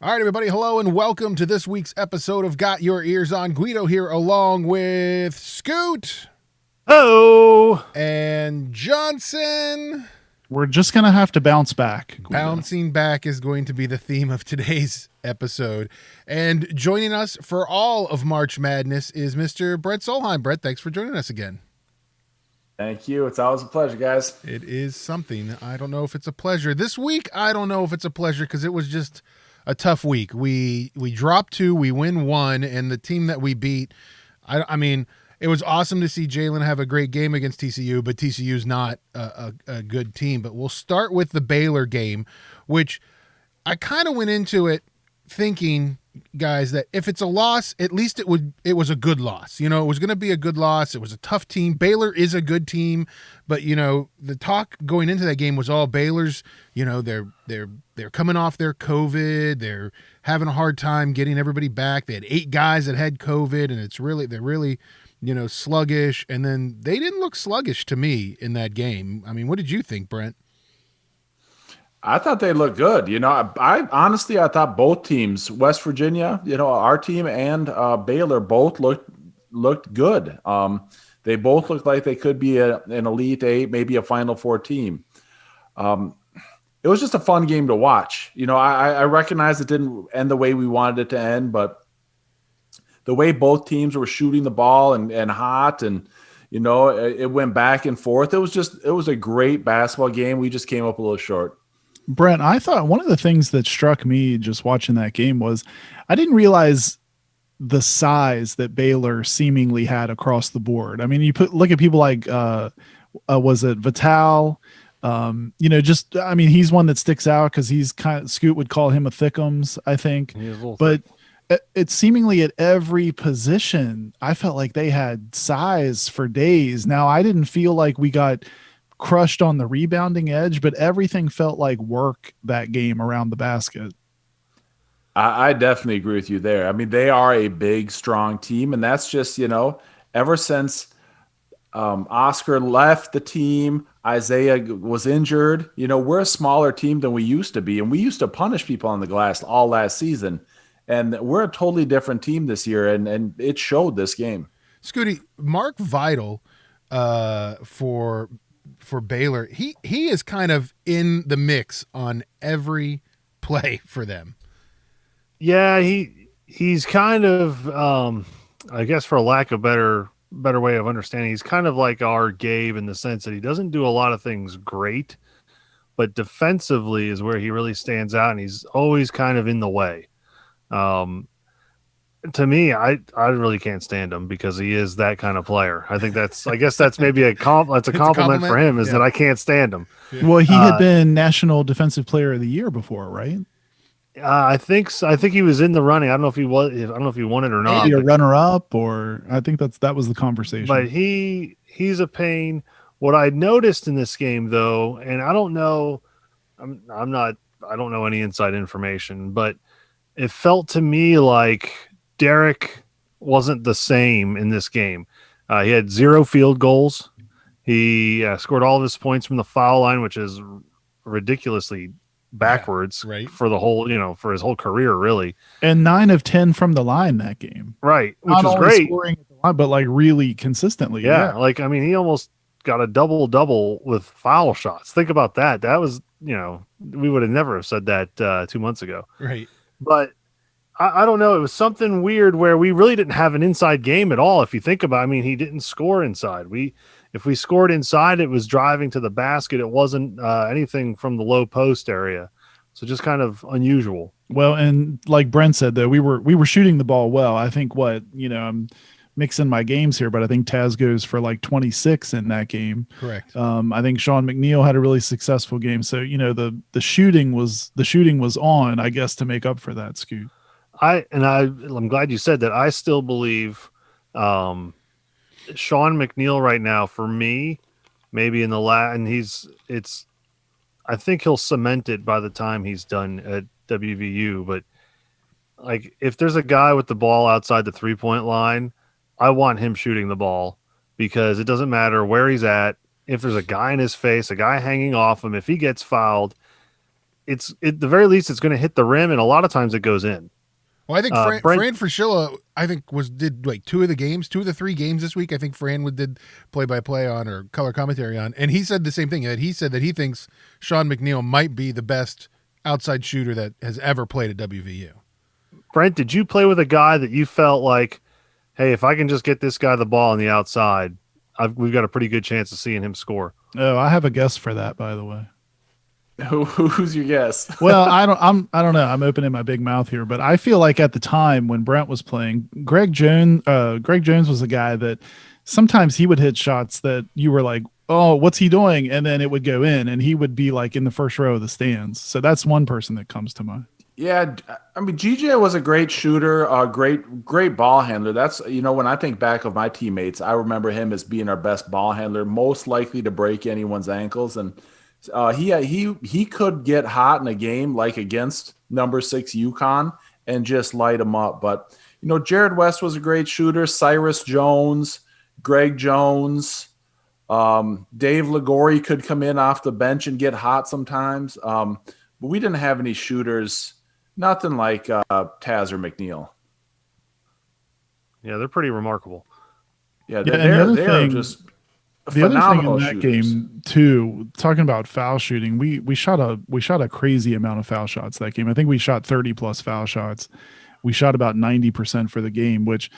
All right, everybody, hello and welcome to this week's episode of Got Your Ears On. Guido here along with Scoot. Oh, and Johnson. We're just going to have to bounce back. Guido. Bouncing back is going to be the theme of today's episode. And joining us for all of March Madness is Mr. Brett Solheim. Brett, thanks for joining us again. Thank you. It's always a pleasure, guys. It is something. I don't know if it's a pleasure. This week, I don't know if it's a pleasure because it was just a tough week. We dropped 2, we win 1, and the team that we beat, I mean, it was awesome to see Jalen have a great game against TCU, but TCU's not a good team. But we'll start with the Baylor game, which I kind of went into it thinking, guys, that if it's a loss, at least it was a good loss. You know, it was going to be a good loss. It was a tough team. Baylor is a good team, but you know, the talk going into that game was all Baylor's, you know, they're coming off their COVID. They're having a hard time getting everybody back. They had 8 guys that had COVID, and they're really, you know, sluggish. And then they didn't look sluggish to me in that game. I mean, what did you think, Brent? I thought they looked good. You know, I honestly, I thought both teams, West Virginia, you know, our team and Baylor both looked good. They both looked like they could be an Elite 8, maybe a Final 4 team. It was just a fun game to watch. You know, I recognize it didn't end the way we wanted it to end, but the way both teams were shooting the ball and hot, and you know, it went back and forth. It was a great basketball game. We just came up a little short. Brent, I thought one of the things that struck me just watching that game was I didn't realize the size that Baylor seemingly had across the board. I mean, look at people like was it Vital? You know, I mean, he's one that sticks out because he's Scoot would call him a thickums, I think. But it's seemingly at every position, I felt like they had size for days. Now, I didn't feel like we got crushed on the rebounding edge, but everything felt like work that game around the basket. I definitely agree with you there. I mean, they are a big, strong team, and that's just, you know, ever since Oscar left the team, Isaiah was injured. You know, we're a smaller team than we used to be, and we used to punish people on the glass all last season. And we're a totally different team this year, and it showed this game. Scooty, Mark Vital for Baylor, he is kind of in the mix on every play for them. Yeah, he's kind of I guess for lack of better way of understanding, he's kind of like our Gabe in the sense that he doesn't do a lot of things great, but defensively is where he really stands out, and he's always kind of in the way. To me, I really can't stand him because he is that kind of player. I guess that's maybe a compliment for him is that I can't stand him. Yeah. Well, he had been National Defensive Player of the Year before, right? I think so. I think he was in the running. I don't know if he was. I don't know if he won it or not. Maybe a runner-up, or I think that was the conversation. But he's a pain. What I noticed in this game, though, and I don't know, I don't know any inside information, but it felt to me like Derek wasn't the same in this game. He had 0 field goals. He scored all of his points from the foul line, which is ridiculously backwards for the whole, you know, for his whole career, really. And 9 of 10 from the line that game. Right, which is great. Scoring at the line, but like really consistently. Yeah, like, I mean, he almost got a double-double with foul shots. Think about that. That was, you know, we would have never have said that 2 months ago. Right. But I don't know. It was something weird where we really didn't have an inside game at all. If you think about it, I mean, he didn't score inside. If we scored inside, it was driving to the basket. It wasn't anything from the low post area. So just kind of unusual. Well, and like Brent said, though, we were shooting the ball well. I think I'm mixing my games here, but I think Taz goes for like 26 in that game. Correct. I think Sean McNeil had a really successful game. So, you know, the shooting was on, I guess, to make up for that, Scoot. I'm glad you said that. I still believe Sean McNeil right now, for me, maybe in the I think he'll cement it by the time he's done at WVU. But like, if there's a guy with the ball outside the 3-point line, I want him shooting the ball, because it doesn't matter where he's at. If there's a guy in his face, a guy hanging off him, if he gets fouled, it's at the very least it's going to hit the rim, and a lot of times it goes in. Well, I think Brent- Fran Fraschilla, did like two of the 3 games this week. I think Fran did play-by-play on or color commentary on, and he said the same thing. That he said that he thinks Sean McNeil might be the best outside shooter that has ever played at WVU. Brent, did you play with a guy that you felt like, hey, if I can just get this guy the ball on the outside, we've got a pretty good chance of seeing him score? Oh, I have a guess for that, by the way. Who's your guess? Well, I don't know. I'm opening my big mouth here, but I feel like at the time when Brent was playing, Greg Jones was a guy that sometimes he would hit shots that you were like, oh, what's he doing? And then it would go in, and he would be like in the first row of the stands. So that's one person that comes to mind. Yeah, I mean, GJ was a great shooter, a great ball handler. That's, when I think back of my teammates, I remember him as being our best ball handler, most likely to break anyone's ankles. And he could get hot in a game like against number 6 UConn and just light them up. But, Jared West was a great shooter. Cyrus Jones, Greg Jones, Dave Ligori could come in off the bench and get hot sometimes. But we didn't have any shooters. Nothing like Taz or McNeil. Yeah, they're pretty remarkable. Yeah, they're just the other thing in phenomenal that shooters. game too, talking about foul shooting, we shot a crazy amount of foul shots that game. I think we shot 30 plus foul shots. We shot about 90% for the game, which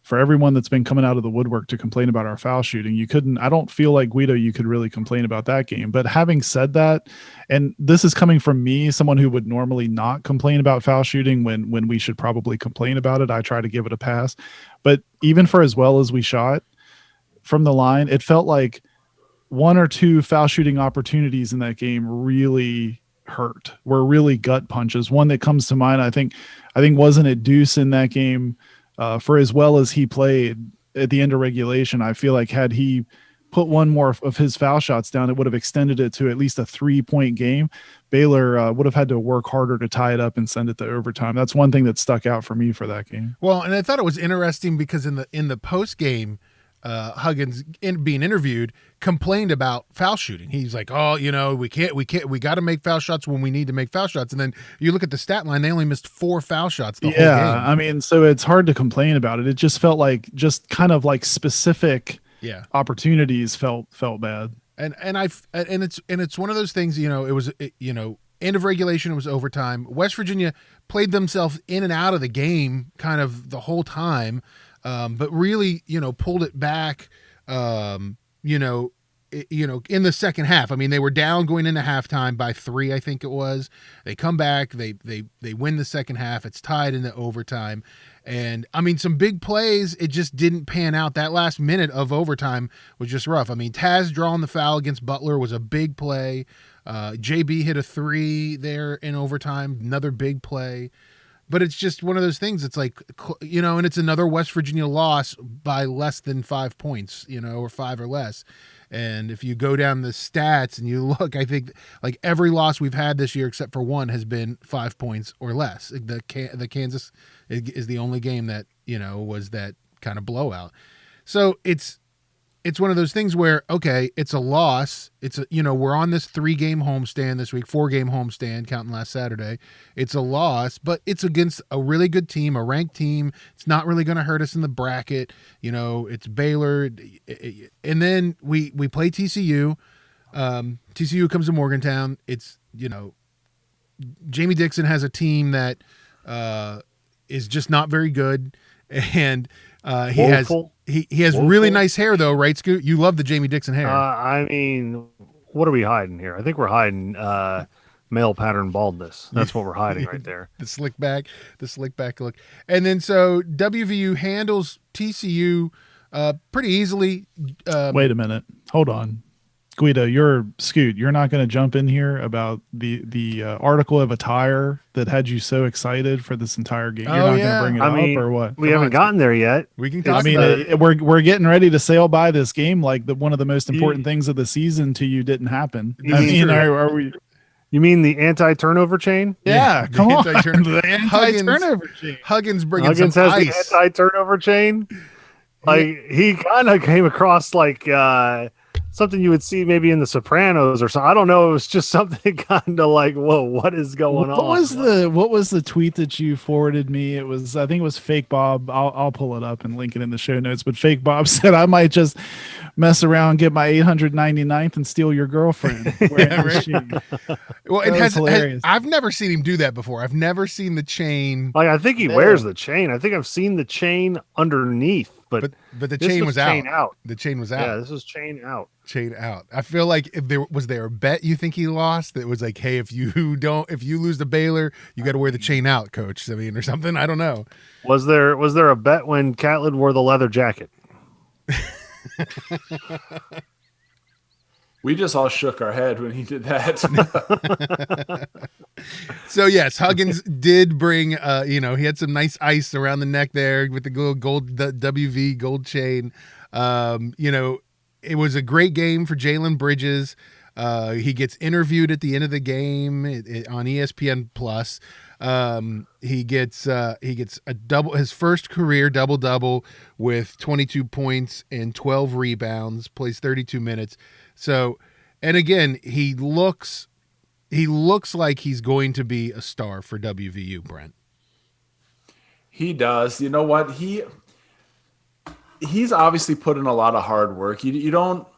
for everyone that's been coming out of the woodwork to complain about our foul shooting, I don't feel like, Guido, you could really complain about that game. But having said that, and this is coming from me, someone who would normally not complain about foul shooting when we should probably complain about it, I try to give it a pass. But even for as well as we shot from the line, it felt like 1 or 2 foul shooting opportunities in that game really hurt, were really gut punches. One that comes to mind, I think wasn't it Deuce in that game, for as well as he played at the end of regulation. I feel like had he put one more of his foul shots down, it would have extended it to at least a 3-point game. Baylor would have had to work harder to tie it up and send it to overtime. That's one thing that stuck out for me for that game. Well, and I thought it was interesting because in the post game, Huggins being interviewed complained about foul shooting. He's like, oh, we got to make foul shots when we need to make foul shots. And then you look at the stat line, they only missed 4 foul shots the whole game. I mean, so it's hard to complain about it. It just felt like just kind of like specific opportunities felt bad. And it's one of those things, it was end of regulation, it was overtime. West Virginia played themselves in and out of the game kind of the whole time. But really, pulled it back, in the second half. I mean, they were down going into halftime by 3, I think it was. They come back, they win the second half. It's tied into overtime. And I mean, some big plays, it just didn't pan out. That last minute of overtime was just rough. I mean, Taz drawing the foul against Butler was a big play. JB hit a 3 there in overtime, another big play. But it's just one of those things. It's like, and it's another West Virginia loss by less than 5 points, or 5 or less. And if you go down the stats and you look, I think like every loss we've had this year except for one has been 5 points or less. The Kansas is the only game that, was that kind of blowout. So it's one of those things where, okay, it's a loss. It's we're on this 3-game homestand this week, 4-game homestand counting last Saturday. It's a loss, but it's against a really good team, a ranked team. It's not really going to hurt us in the bracket. It's Baylor. And then we play TCU. TCU comes to Morgantown. It's, Jamie Dixon has a team that is just not very good. And he has really nice hair, though, right, Scoot? You love the Jamie Dixon hair. I mean, what are we hiding here? I think we're hiding male pattern baldness. That's what we're hiding right there. the slick back look. And then so WVU handles TCU pretty easily. Wait a minute. Hold on. Guido, you're not going to jump in here about the article of attire that had you so excited for this entire game. You're not going to bring it up or what? We haven't gotten there yet. We can talk about it. We're getting ready to sail by this game like one of the most important things of the season to you didn't happen. Are we? You mean the anti-turnover chain? Yeah, come on. The anti-turnover chain. Huggins has ice. The anti-turnover chain. Like he kind of came across like something you would see maybe in The Sopranos or something. I don't know. It was just something kind of like, whoa, what is going on? What was the tweet that you forwarded me? It was, I think it was Fake Bob. I'll pull it up and link it in the show notes. But Fake Bob said, I might just mess around, get my 899th and steal your girlfriend. Yeah, right. Well, it That was hilarious. I've never seen him do that before. I've never seen the chain, Like, I think he wears the chain. I think I've seen the chain underneath, but the this chain was chain out. out. The chain was out. Yeah, this was chain out. Chain out. I feel like if there a bet you think he lost that was like, hey, if you lose the Baylor, you got to wear the chain out, coach. I mean, or something. I don't know. Was there a bet when Catlett wore the leather jacket? We just all shook our head when he did that. So yes, Huggins did bring he had some nice ice around the neck there with the gold WV gold chain. It was a great game for Jalen Bridges. He gets interviewed at the end of the game on ESPN Plus. He gets a double, his first career double with 22 points and 12 rebounds, plays 32 minutes. So, and again, he looks like he's going to be a star for WVU, Brent. He does. You know what? He's obviously put in a lot of hard work. You don't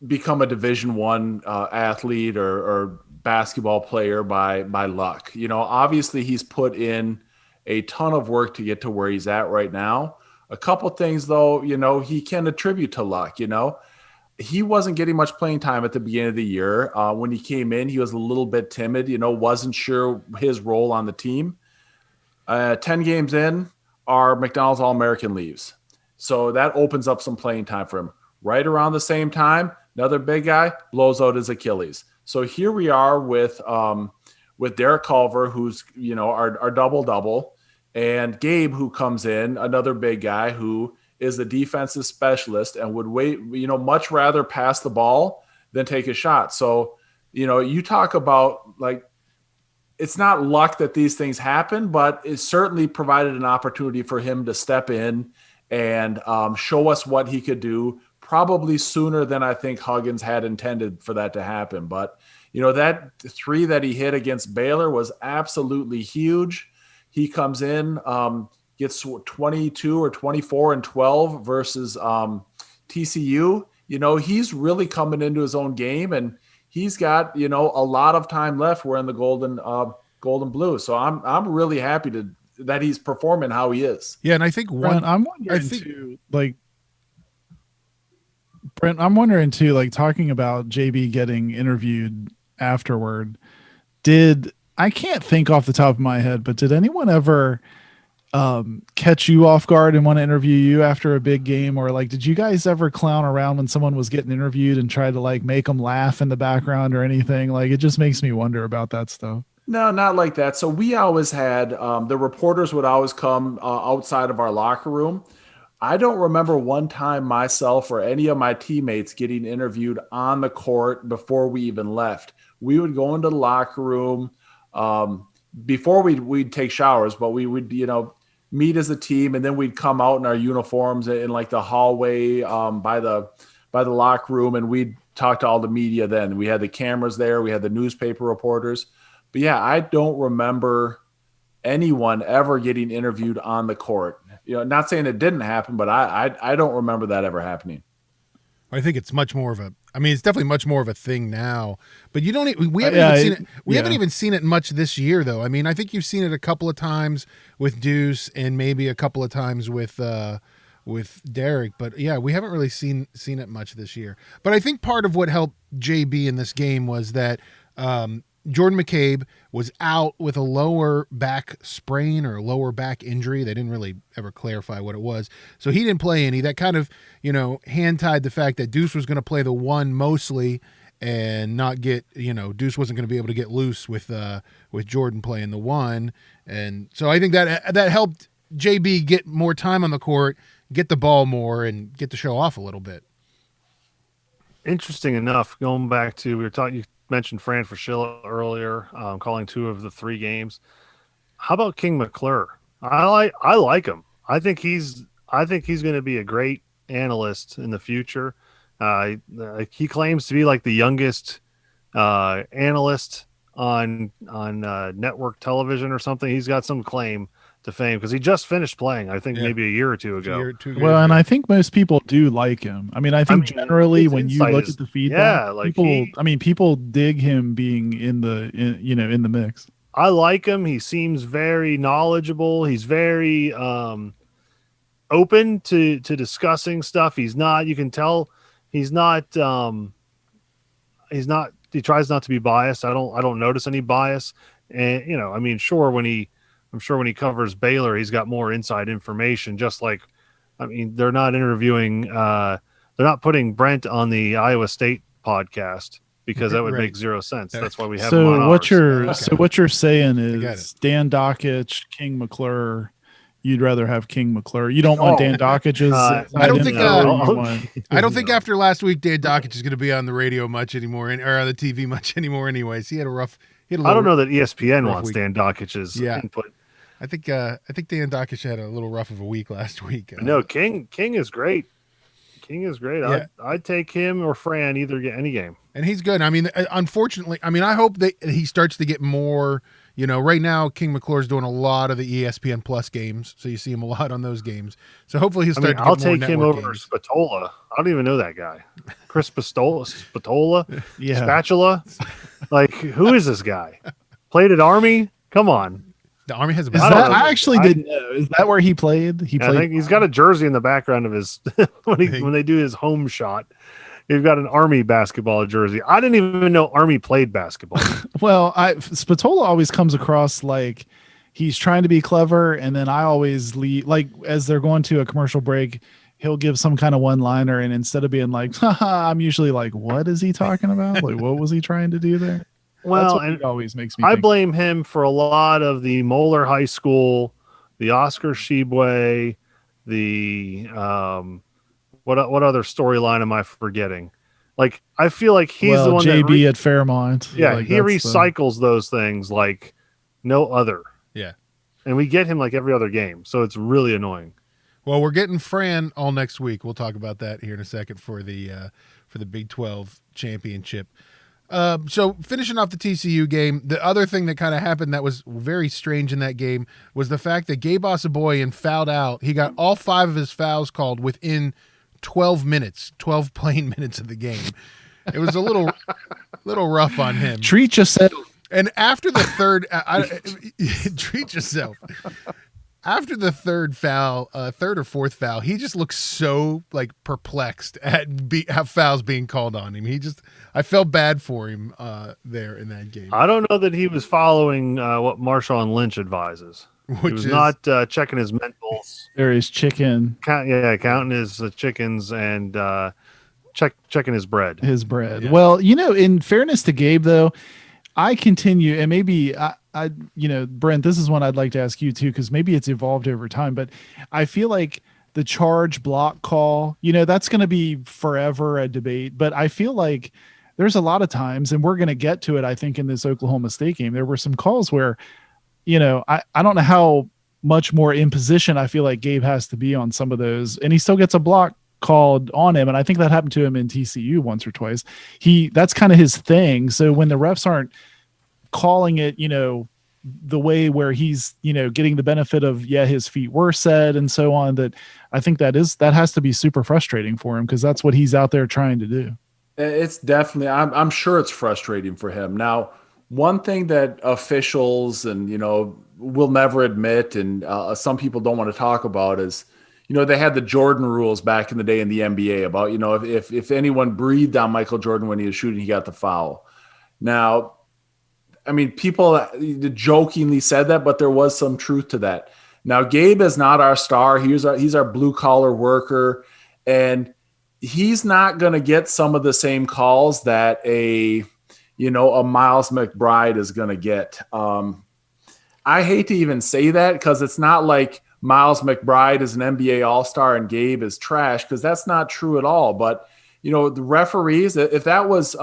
become a Division I athlete or basketball player by luck. Obviously he's put in a ton of work to get to where he's at right now. A couple things though, he can attribute to luck. He wasn't getting much playing time at the beginning of the year. When he came in, he was a little bit timid, wasn't sure his role on the team. 10 games in, our McDonald's All-American leaves. So that opens up some playing time for him. Right around the same time, another big guy blows out his Achilles. So here we are with Derek Culver, who's our double, and Gabe, who comes in, another big guy who is a defensive specialist and would much rather pass the ball than take a shot. So you talk about like, it's not luck that these things happen, but it certainly provided an opportunity for him to step in and show us what he could do, probably sooner than I think Huggins had intended for that to happen. But, that three that he hit against Baylor was absolutely huge. He comes in, gets 22 or 24 and 12 versus TCU. He's really coming into his own game, and he's got, a lot of time left wearing the gold and blue. So I'm really happy that he's performing how he is. Yeah, and I think Brent, I'm wondering too, like talking about JB getting interviewed afterward. I can't think off the top of my head, but did anyone ever catch you off guard and want to interview you after a big game? Or like, did you guys ever clown around when someone was getting interviewed and try to like make them laugh in the background or anything? Like, it just makes me wonder about that stuff. No, not like that. So we always had the reporters would always come outside of our locker room. I don't remember one time myself or any of my teammates getting interviewed on the court before we even left. We would go into the locker room before we'd take showers, but we would, meet as a team, and then we'd come out in our uniforms in like the hallway by the locker room, and we'd talk to all the media then. We had the cameras there. We had the newspaper reporters. But yeah, I don't remember anyone ever getting interviewed on the court. Not saying it didn't happen, but I don't remember that ever happening. I think it's much more of it's definitely much more of a thing now, but we haven't even seen it much this year though. I mean, I think you've seen it a couple of times with Deuce and maybe a couple of times with Derek, but yeah, we haven't really seen it much this year. But I think part of what helped JB in this game was that Jordan McCabe was out with a lower back sprain or lower back injury. They didn't really ever clarify what it was. So he didn't play any. That kind of, hand-tied the fact that Deuce was going to play the one mostly and not get, Deuce wasn't going to be able to get loose with Jordan playing the one. And so I think that helped JB get more time on the court, get the ball more, and get to show off a little bit. Interesting enough, going back to, you mentioned Fran Fraschilla earlier, calling 2 of the 3 games. How about King McClure? I like him. I think he's going to be a great analyst in the future. He claims to be like the youngest analyst on network television or something. He's got some claim to fame because he just finished playing, I think, Yeah. maybe a year or two ago. 2 years Well, and ago. I think most people do like him. I mean, I think generally his when you insight look is- at the feedback, yeah, like people dig him being in the mix. I like him. He seems very knowledgeable. He's very open to discussing stuff. He's not. You can tell he's not. He's not. He tries not to be biased. I don't notice any bias. And I mean, I'm sure when he covers Baylor, he's got more inside information. Just like, I mean, they're not interviewing. They're not putting Brent on the Iowa State podcast because that would Right. make zero sense. That's why we have him on So ours. what you're saying got is Dan Dockich, King McClure. You'd rather have King McClure. You don't want Dan Dockich's. I don't think, I don't think No. after last week, Dan Dockich is going to be on the radio much anymore, or on the TV much anymore. Anyways, he had a rough. He had a I don't little- know that ESPN rough wants week. Dan Dockich's Yeah. input. I think Dan Dockich had a little rough of a week last week. No, King is great. King is great. Yeah. I'd take him or Fran either get any game. And he's good. I mean, unfortunately, I hope that he starts to get more. Right now, King McClure's doing a lot of the ESPN Plus games, so you see him a lot on those games. So hopefully he'll start to get I'll more take him network over games. Spatola. I don't even know that guy. Chris Spatola, Yeah. Spatula. Like, who is this guy? Played at Army? Come on. The Army has a Is I that, don't know. I actually didn't know. Is that where he played? He I played. think he's got a jersey in the background of his when they do his home shot. He's got an Army basketball jersey. I didn't even know Army played basketball. Well, Spatola always comes across like he's trying to be clever, and then I always leave like as they're going to a commercial break, he'll give some kind of one-liner, and instead of being like, haha, I'm usually like, what is he talking about? Like, what was he trying to do there? That's Well, what and it always makes me I think. blame him for a lot of the Moeller High School, the Oscar Shibwe, the what other storyline am I forgetting? Like, I feel like he's the one JB that at Fairmont. yeah, Like, he that's the- recycles those things like no other. Yeah. And we get him like every other game, so it's really annoying. Well, we're getting Fran all next week. We'll talk about that here in a second for the Big 12 championship. So finishing off the TCU game, the other thing that kind of happened that was very strange in that game was the fact that Gabe Osaboyan fouled out. He got all 5 of his fouls called within 12 playing minutes of the game. It was a little rough on him. Treat yourself. And after the third, treat yourself. After the third or fourth foul, he just looks so like perplexed at how fouls being called on him. I felt bad for him there in that game, I don't know that he was following what Marshawn Lynch advises. He which was is not checking his mentals. There is chicken, Counting his chickens and checking his bread. his bread. Yeah. Well, in fairness to Gabe, though, I continue, and maybe Brent, this is one I'd like to ask you too, because maybe it's evolved over time, but I feel like the charge block call, that's going to be forever a debate, but I feel like there's a lot of times, and we're going to get to it, I think, in this Oklahoma State game, there were some calls where, I don't know how much more in position I feel like Gabe has to be on some of those, and he still gets a block called on him, and I think that happened to him in TCU once or twice. That's kind of his thing. So when the refs aren't calling it, the way where he's, getting the benefit of, his feet were set and so on, that I think that has to be super frustrating for him, because that's what he's out there trying to do. It's definitely, I'm sure it's frustrating for him. Now, one thing that officials and, will never admit, and some people don't want to talk about is, they had the Jordan rules back in the day in the NBA about, if anyone breathed on Michael Jordan when he was shooting, he got the foul. Now, I mean, people jokingly said that, but there was some truth to that. Now, Gabe is not our star. He's our blue collar worker, and he's not going to get some of the same calls that a Miles McBride is going to get. I hate to even say that, because it's not like Miles McBride is an NBA All-Star and Gabe is trash, because that's not true at all. But, the referees, if that was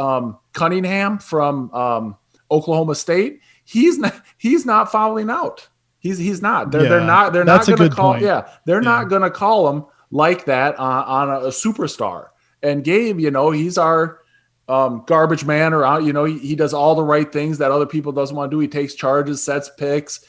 Cunningham from Oklahoma State, he's not fouling out. He's not. They're not going to call. Point. Yeah, they're not going to call him like that on a superstar. And Gabe, he's our garbage man around. He does all the right things that other people doesn't want to do. He takes charges, sets picks,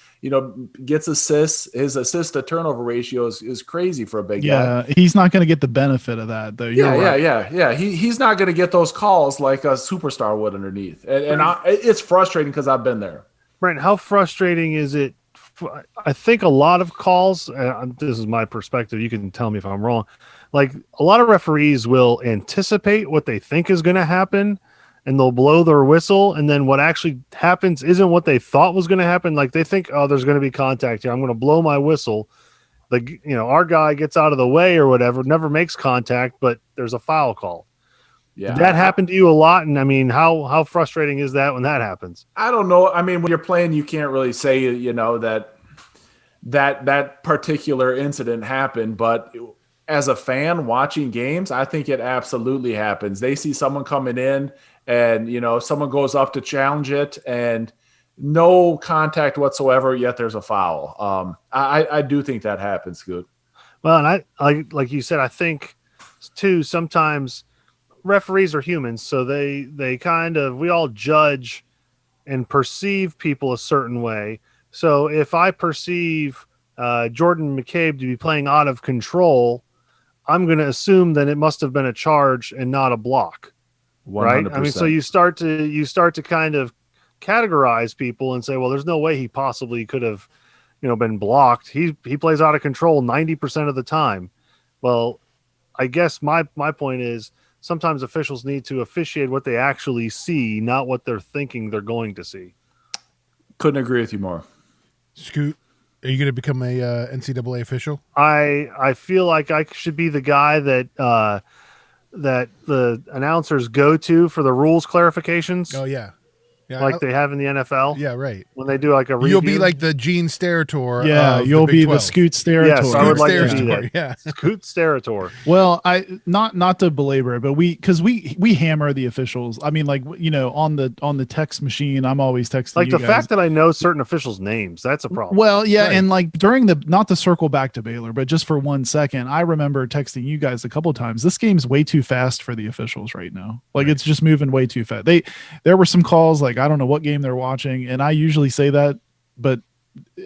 gets assists. His assist to turnover ratio is crazy for a big guy. Yeah, he's not going to get the benefit of that, though. You're right. Yeah. He's not going to get those calls like a superstar would underneath. And it's frustrating because I've been there. Brent, how frustrating is it? I think a lot of calls, this is my perspective, you can tell me if I'm wrong, like a lot of referees will anticipate what they think is going to happen and they'll blow their whistle, and then what actually happens isn't what they thought was going to happen. Like they think, oh, there's going to be contact here, I'm going to blow my whistle. Our guy gets out of the way or whatever, never makes contact, but there's a foul call. Yeah. Did that happen to you a lot? And I mean, how frustrating is that when that happens? I don't know. I mean, when you're playing, you can't really say, that particular incident happened. But as a fan watching games, I think it absolutely happens. They see someone coming in and, someone goes up to challenge it and no contact whatsoever, yet there's a foul. I do think that happens, Scoot. Well, and I like you said, I think too, sometimes referees are humans, so they we all judge and perceive people a certain way. So if I perceive Jordan McCabe to be playing out of control, I'm going to assume that it must have been a charge and not a block. 100%. Right? I mean, so you start to kind of categorize people and say, well, there's no way he possibly could have, been blocked. He plays out of control 90% of the time. Well, I guess my point is, sometimes officials need to officiate what they actually see, not what they're thinking they're going to see. Couldn't agree with you more. Scoot, are you going to become a NCAA official? I feel like I should be the guy that the announcers go to for the rules clarifications. Oh, yeah. Like they have in the NFL. Yeah, right. When they do like a review. You'll be like the Gene Steratore. Yeah, you'll be the Scoot Steratore. Yes, I would like to be that. Yeah. Scoot Steratore. Well, I not to belabor it, but we hammer the officials. I mean, like, on the text machine, I'm always texting. Like you the guys. fact that I know certain officials' names, that's a problem. Well, yeah, Right. and like during not to circle back to Baylor, but just for 1 second, I remember texting you guys a couple of times. This game's way too fast for the officials right now. Like it's just moving way too fast. There were some calls like I don't know what game they're watching, and I usually say that, but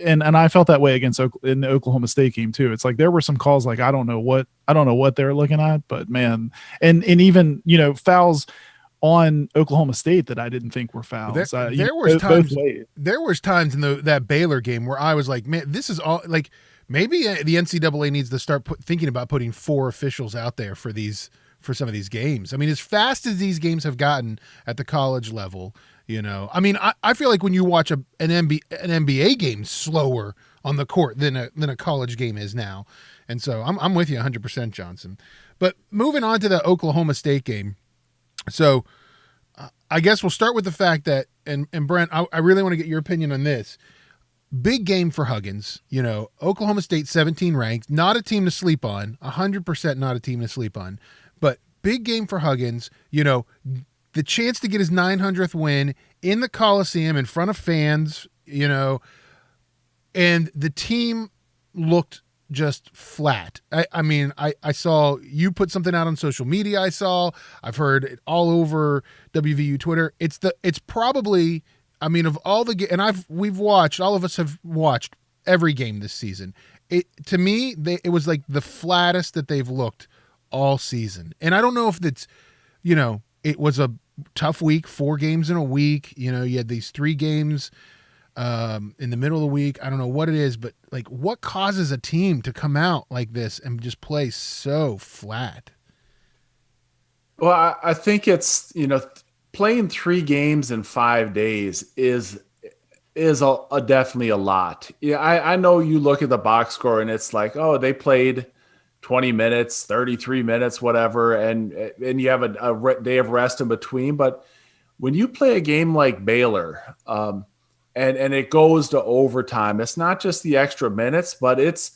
and I felt that way in the Oklahoma State game too. It's like there were some calls like I don't know what they're looking at, but man, and even fouls on Oklahoma State that I didn't think were fouls. There was times in that Baylor game where I was like, man, this is all like maybe the NCAA needs to start thinking about putting 4 officials out there for some of these games. I mean, as fast as these games have gotten at the college level, I mean, I feel like when you watch an NBA game slower on the court than a college game is now. And so I'm with you 100%, Johnson. But moving on to the Oklahoma State game. So I guess we'll start with the fact that, and Brent, I really want to get your opinion on this. Big game for Huggins. Oklahoma State 17 ranked, not a team to sleep on, 100% not a team to sleep on. But big game for Huggins, the chance to get his 900th win in the Coliseum in front of fans, and the team looked just flat. I mean, I saw you put something out on social media. I've heard it all over WVU Twitter. It's probably, I mean, of all the, and all of us have watched every game this season. To me, it was like the flattest that they've looked all season. And I don't know if it's, it was a tough week, 4 games in a week. You had these 3 games in the middle of the week. I don't know what it is, but like what causes a team to come out like this and just play so flat? Well, I think it's, playing 3 games in 5 days is definitely a lot. Yeah, I know you look at the box score and it's like, oh, they played 20 minutes, 33 minutes, whatever, and you have a day of rest in between. But when you play a game like Baylor, and it goes to overtime, it's not just the extra minutes, but it's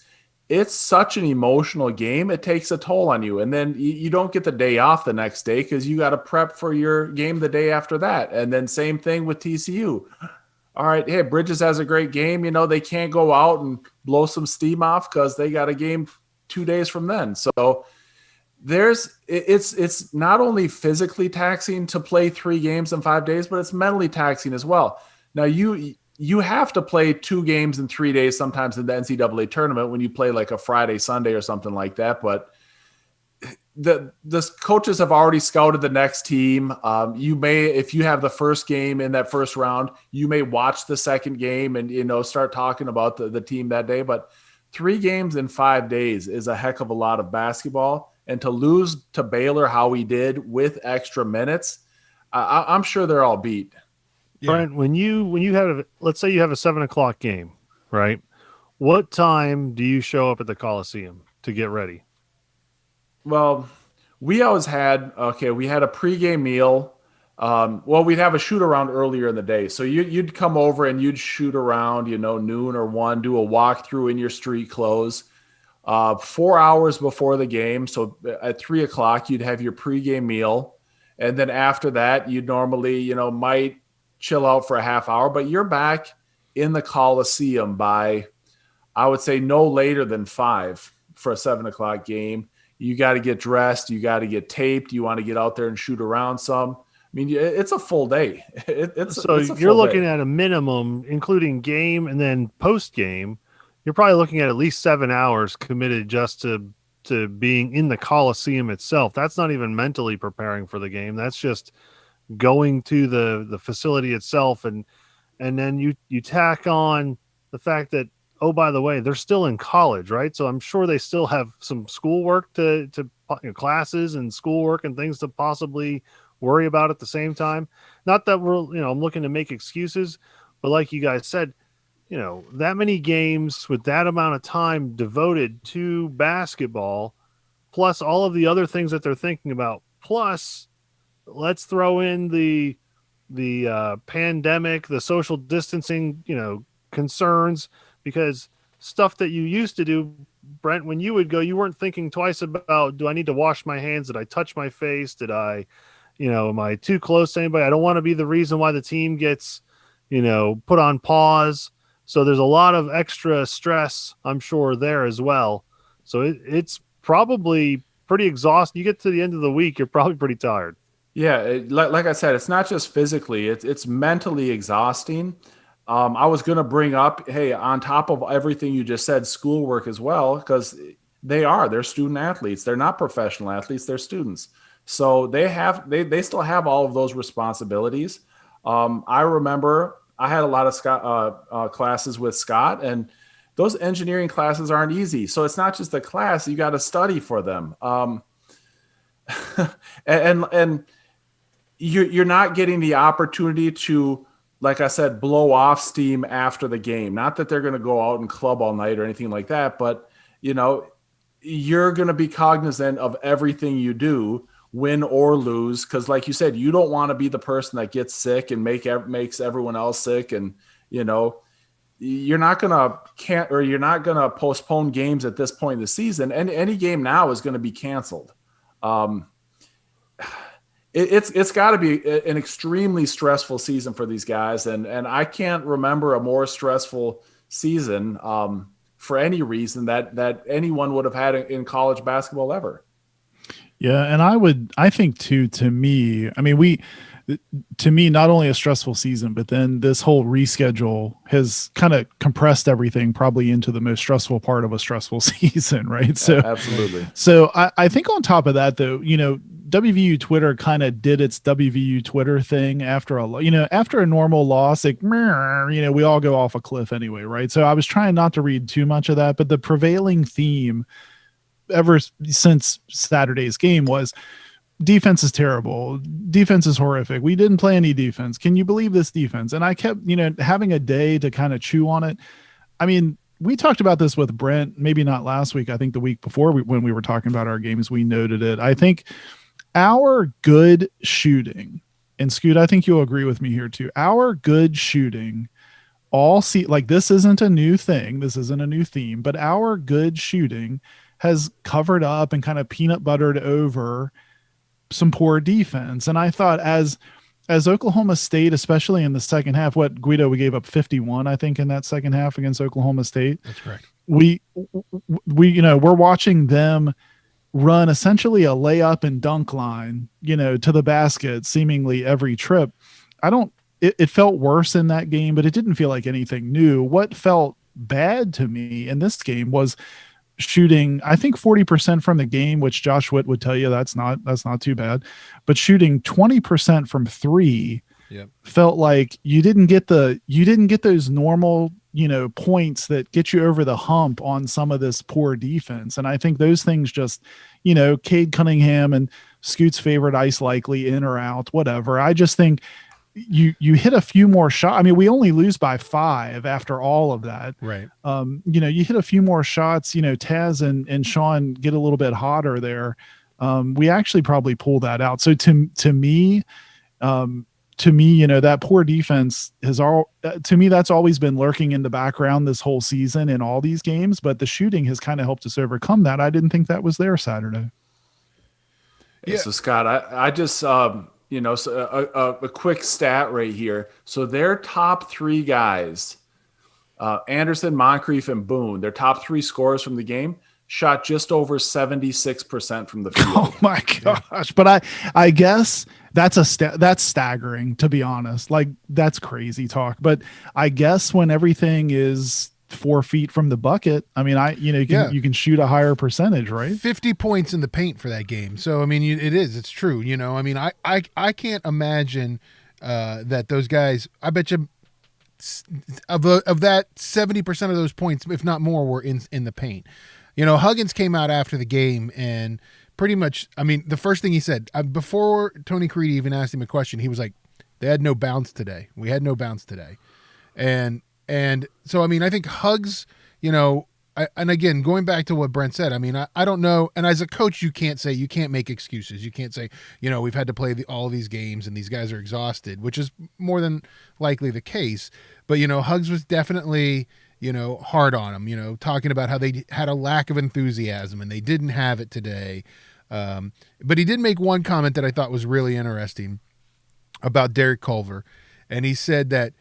such an emotional game. It takes a toll on you, and then you don't get the day off the next day because you got to prep for your game the day after that. And then same thing with TCU. All right, hey, Bridges has a great game. They can't go out and blow some steam off because they got a game 2 days from then. So It's not only physically taxing to play 3 games in 5 days, but it's mentally taxing as well. Now you have to play 2 games in 3 days sometimes in the NCAA tournament when you play like a Friday, Sunday or something like that. But the coaches have already scouted the next team. You may, if you have the first game in that first round, you may watch the second game and start talking about the team that day. But 3 games in 5 days is a heck of a lot of basketball. And to lose to Baylor how we did with extra minutes, I'm sure they're all beat. Yeah. Brent, when you have, let's say you have a 7:00 game, right? What time do you show up at the Coliseum to get ready? Well, we always had we had a pregame meal. We'd have a shoot around earlier in the day, so you'd come over and you'd shoot around, noon or 1, do a walkthrough in your street clothes. 4 hours before the game, so at 3:00 you'd have your pregame meal, and then after that you'd normally might chill out for a half hour, but you're back in the Coliseum by, I would say, no later than 5 for a 7:00 game. You got to get dressed, you got to get taped, you want to get out there and shoot around some. I mean, it's a full day. It's you're looking at a minimum, including game and then post game. You're probably looking at least 7 hours committed just to being in the Coliseum itself. That's not even mentally preparing for the game. That's just going to the facility itself, and then you tack on the fact that, oh, by the way, they're still in college, right? So I'm sure they still have some schoolwork to classes and schoolwork and things to possibly worry about at the same time. Not that I'm looking to make excuses, but like you guys said, that many games with that amount of time devoted to basketball, plus all of the other things that they're thinking about, plus let's throw in the pandemic, the social distancing, concerns, because stuff that you used to do, Brent, when you would go, you weren't thinking twice about, do I need to wash my hands? Did I touch my face? Did I, am I too close to anybody? I don't want to be the reason why the team gets, put on pause. So there's a lot of extra stress, I'm sure, there as well. So it's probably pretty exhausting. You get to the end of the week, you're probably pretty tired. Yeah, like I said, it's not just physically, it's mentally exhausting. I was going to bring up, hey, on top of everything you just said, schoolwork as well, because they're student athletes. They're not professional athletes, they're students. So they still have all of those responsibilities. I remember I had a lot of classes with Scott, and those engineering classes aren't easy. So it's not just the class, you got to study for them. And you're not getting the opportunity to, like I said, blow off steam after the game. Not that they're going to go out and club all night or anything like that, but you're going to be cognizant of everything you do, win or lose, because like you said, you don't want to be the person that gets sick and makes everyone else sick, and you're not going to postpone games at this point in the season, and any game now is going to be canceled. It's got to be an extremely stressful season for these guys, and I can't remember a more stressful season for any reason that anyone would have had in college basketball ever. Yeah, and I think too, to me, not only a stressful season, but then this whole reschedule has kind of compressed everything probably into the most stressful part of a stressful season, right? So absolutely. So I think on top of that, though, WVU Twitter kind of did its WVU Twitter thing after a normal loss, like, we all go off a cliff anyway, right? So I was trying not to read too much of that, but the prevailing theme ever since Saturday's game was defense is terrible. Defense is horrific. We didn't play any defense. Can you believe this defense? And I kept, having a day to kind of chew on it. I mean, we talked about this with Brent, maybe not last week. I think the week before when we were talking about our games, we noted it. I think our good shooting, and Scoot, I think you'll agree with me here too. Our good shooting this isn't a new thing. This isn't a new theme, but our good shooting has covered up and kind of peanut buttered over some poor defense. And I thought as Oklahoma State, especially in the second half, Guido, we gave up 51, I think, in that second half against Oklahoma State. That's correct. We're watching them run essentially a layup and dunk line, to the basket seemingly every trip. It felt worse in that game, but it didn't feel like anything new. What felt bad to me in this game was shooting, I think 40% from the game, which Josh Witt would tell you that's not too bad, but shooting 20% from three. Yep. Felt like you didn't get those normal, points that get you over the hump on some of this poor defense. And I think those things just, Cade Cunningham and Scoot's favorite Ice Likely in or out, whatever. I just think you hit a few more shots. I mean, we only lose by 5 after all of that. Right. You hit a few more shots, Taz and Sean get a little bit hotter there. We actually probably pull that out. So to me, that poor defense to me, that's always been lurking in the background this whole season in all these games, but the shooting has kind of helped us overcome that. I didn't think that was there Saturday. Yeah. So Scott, I just, so a quick stat right here. So their top 3 guys, Anderson, Moncrief, and Boone, their top 3 scorers from the game, shot just over 76% from the field. Oh my gosh. But I guess that's staggering, to be honest. Like, that's crazy talk. But I guess when everything is 4 feet from the bucket, I mean, you can shoot a higher percentage, right? 50 points in the paint for that game. So, I mean, it's true. I mean, I can't imagine that those guys, I bet you of that 70% of those points, if not more, were in the paint. Huggins came out after the game and pretty much, I mean, the first thing he said, before Tony Creedy even asked him a question, he was like, they had no bounce today. We had no bounce today. And so, I mean, I think Huggs, and again, going back to what Brent said, I mean, I don't know. And as a coach, you can't make excuses. You can't say, we've had to play all these games and these guys are exhausted, which is more than likely the case. But, Huggs was definitely, hard on him, talking about how they had a lack of enthusiasm and they didn't have it today. But he did make one comment that I thought was really interesting about Derek Culver. And he said that,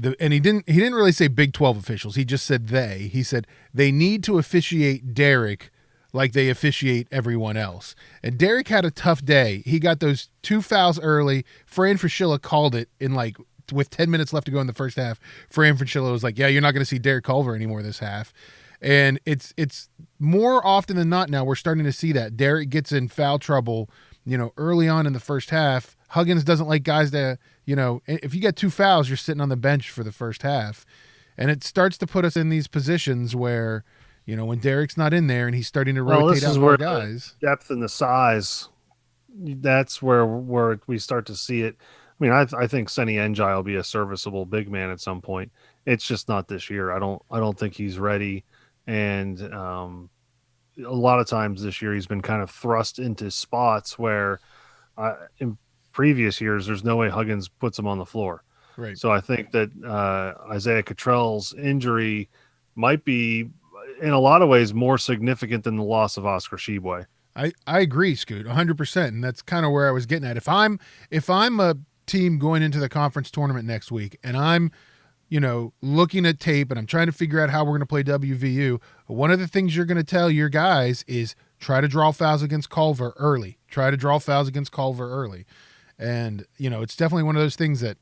he didn't really say Big 12 officials. He just said he said they need to officiate Derek like they officiate everyone else. And Derek had a tough day. He got those 2 fouls early. Fran Fraschilla called it with 10 minutes left to go in the first half. Fran Fraschilla was like, yeah, you're not going to see Derek Culver anymore this half. And it's more often than not now we're starting to see that. Derek gets in foul trouble, early on in the first half. Huggins doesn't like guys to, if you get 2 fouls, you're sitting on the bench for the first half. And it starts to put us in these positions where, when Derek's not in there and he's starting to rotate out more guys. The depth and the size, that's where we start to see it. I mean, I think Senny Njai will be a serviceable big man at some point. It's just not this year. I don't think he's ready. And a lot of times this year he's been kind of thrust into spots where in previous years there's no way Huggins puts him on the floor. Right. So I think that Isaiah Cottrell's injury might be in a lot of ways more significant than the loss of Oscar Tshiebwe. I agree, Scoot, 100%. And that's kind of where I was getting at. If I'm a team going into the conference tournament next week and I'm looking at tape and I'm trying to figure out how we're going to play WVU, one of the things you're going to tell your guys is try to draw fouls against Culver early. And it's definitely one of those things that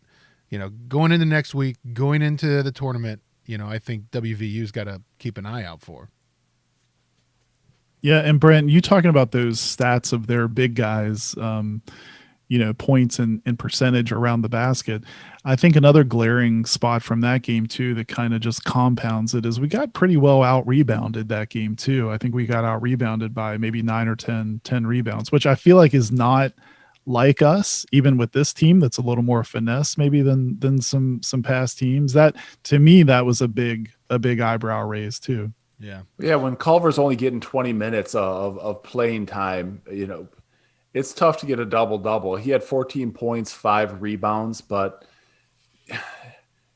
going into next week, going into the tournament, I think WVU's got to keep an eye out for. Yeah, and Brent, you talking about those stats of their big guys, points and percentage around the basket. I think another glaring spot from that game too that kind of just compounds it is we got pretty well out rebounded that game too. I think we got out rebounded by maybe 9 or 10 rebounds, which I feel like is not like us, even with this team that's a little more finesse maybe than some past teams. That to me, that was a big eyebrow raise too. Yeah. When Culver's only getting 20 minutes of playing time, it's tough to get a double-double. He had 14 points, 5 rebounds, but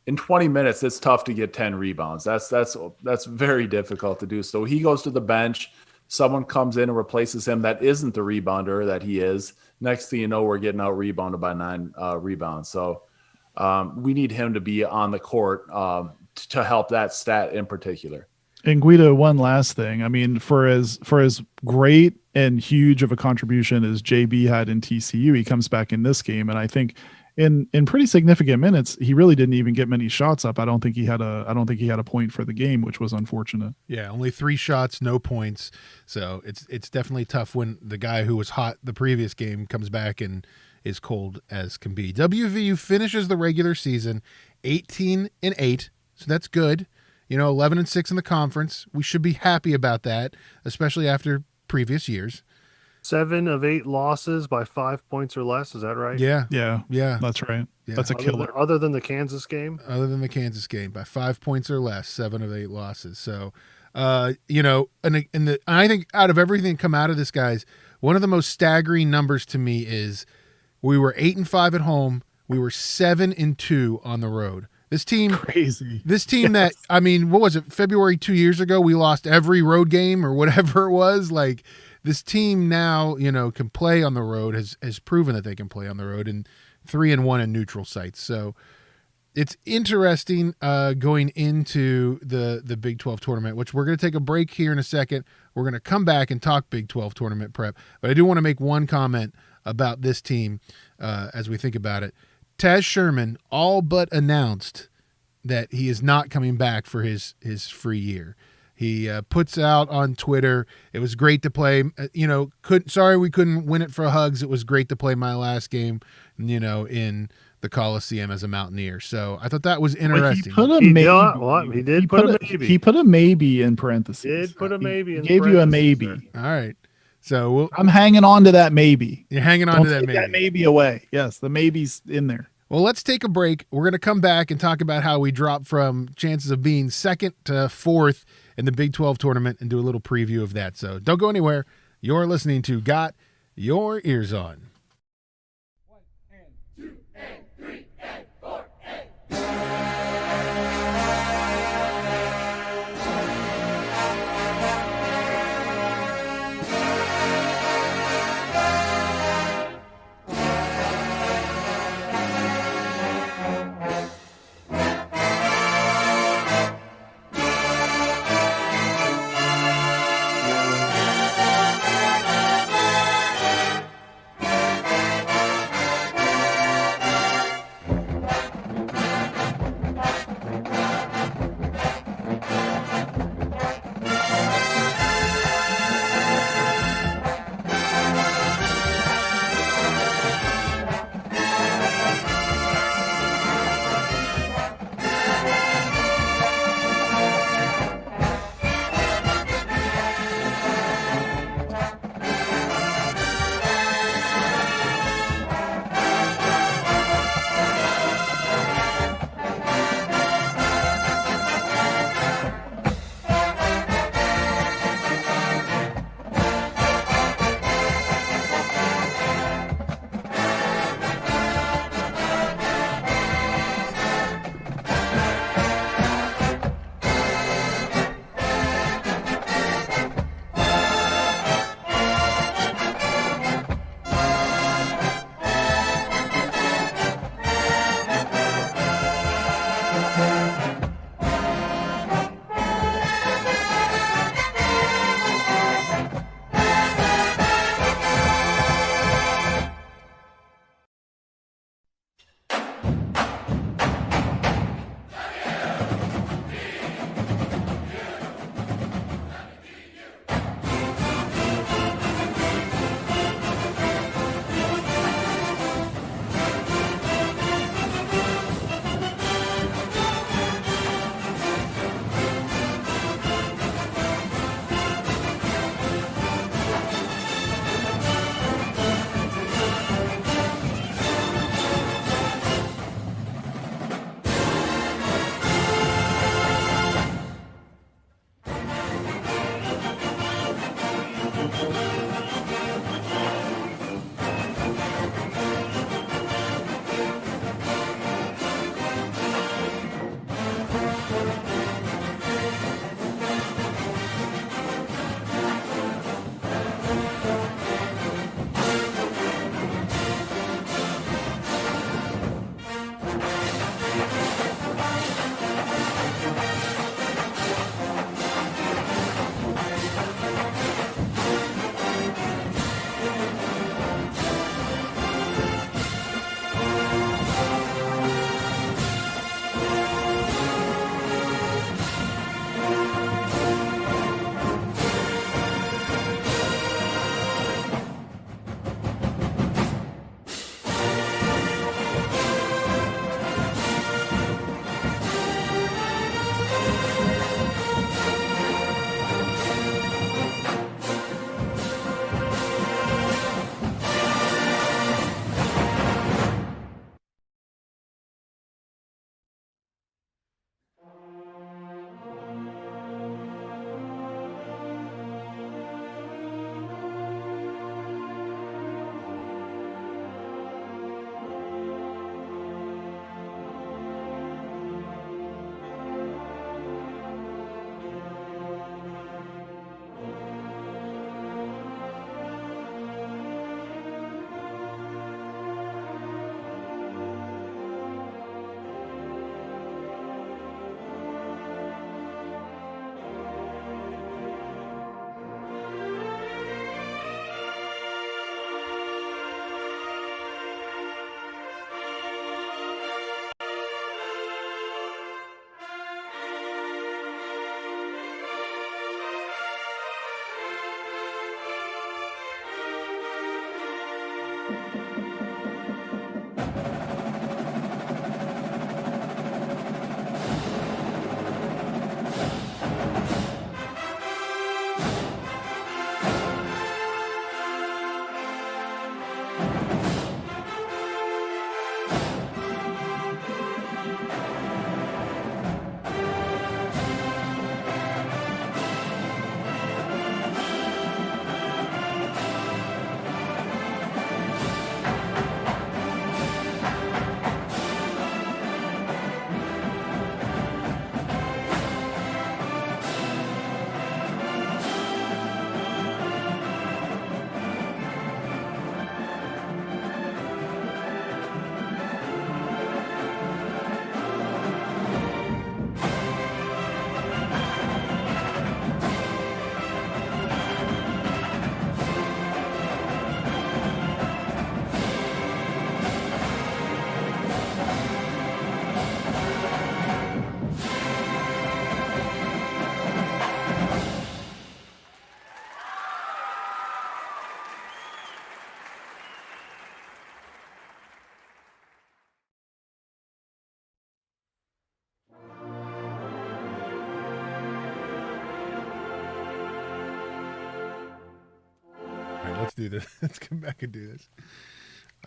in 20 minutes, it's tough to get 10 rebounds. That's very difficult to do. So he goes to the bench. Someone comes in and replaces him that isn't the rebounder that he is. Next thing you know, we're getting out-rebounded by 9 rebounds. So we need him to be on the court to help that stat in particular. And Guido, one last thing. I mean, for as great and huge of a contribution as JB had in TCU, he comes back in this game, and I think in pretty significant minutes, he really didn't even get many shots up. I don't think he had a point for the game, which was unfortunate. Yeah, only 3 shots, no points. So it's definitely tough when the guy who was hot the previous game comes back and is cold as can be. WVU finishes the regular season 18-8, so that's good. 11-6 in the conference. We should be happy about that, especially after previous years. 7 of 8 losses by 5 points or less. Is that right? Yeah, Yeah, that's right. Yeah. That's a killer. Other than the Kansas game? Other than the Kansas game, by 5 points or less, 7 of 8 losses. So, and I think out of everything come out of this, guys, one of the most staggering numbers to me is we were 8-5 at home. We were 7-2 on the road. This team, crazy. This team Yes. that, I mean, what was it? February 2 years ago, we lost every road game or whatever it was. Like, this team now, can play on the road, has proven that they can play on the road, and 3-1 in neutral sites. So it's interesting going into the Big 12 tournament, which we're going to take a break here in a second. We're going to come back and talk Big 12 tournament prep. But I do want to make one comment about this team as we think about it. Taz Sherman all but announced that he is not coming back for his free year. He puts out on Twitter, it was great to play. Sorry we couldn't win it for hugs. It was great to play my last game, in the Coliseum as a Mountaineer. So I thought that was interesting. He put a maybe. He did put a maybe. He put a maybe in parentheses. Did put a maybe in gave you a parentheses maybe. there. All right. So I'm hanging on to that maybe. You're hanging on Don't to that take maybe. that maybe away. Yes, the maybe's in there. Well, let's take a break. We're going to come back and talk about how we dropped from chances of being 2nd to 4th in the Big 12 tournament and do a little preview of that. So don't go anywhere. You're listening to Got Your Ears On. 1 and 2 and 3 and 4 and Let's do this. Let's come back and do this.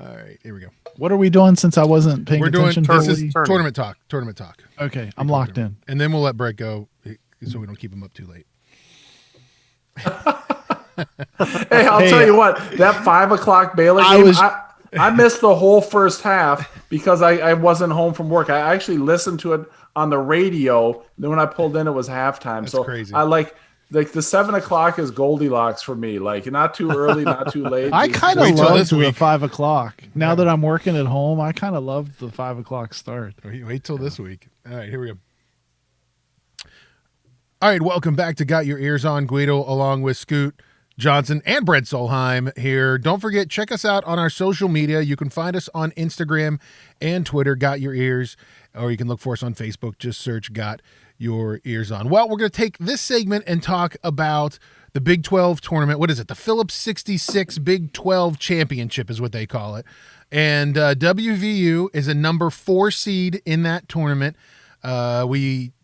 All right, here we go. What are we doing since I wasn't paying We're doing attention? this fully? is tournament talk. Tournament talk. Okay, I'm locked in. And then we'll let Brett go so we don't keep him up too late. Hey, I'll tell you what, that 5 o'clock Baylor game, I missed the whole first half because I wasn't home from work. I actually listened to it on the radio. Then when I pulled in, it was halftime. That's so crazy. I like the 7 o'clock is Goldilocks for me. Like not too early, not too late. I kind of Wait till loved this the week. 5 o'clock. Now that I'm working at home, I kind of loved the 5 o'clock start. Wait till this week. All right, here we go. All right, welcome back to Got Your Ears On. Guido along with Scoot Johnson and Brett Solheim here. Don't forget, check us out on our social media. You can find us on Instagram and Twitter, Got Your Ears, or you can look for us on Facebook. Just search Got Your Ears On. Well, we're going to take this segment and talk about the Big 12 tournament. What is it? The Phillips 66 Big 12 Championship is what they call it. And WVU is a number 4 seed in that tournament.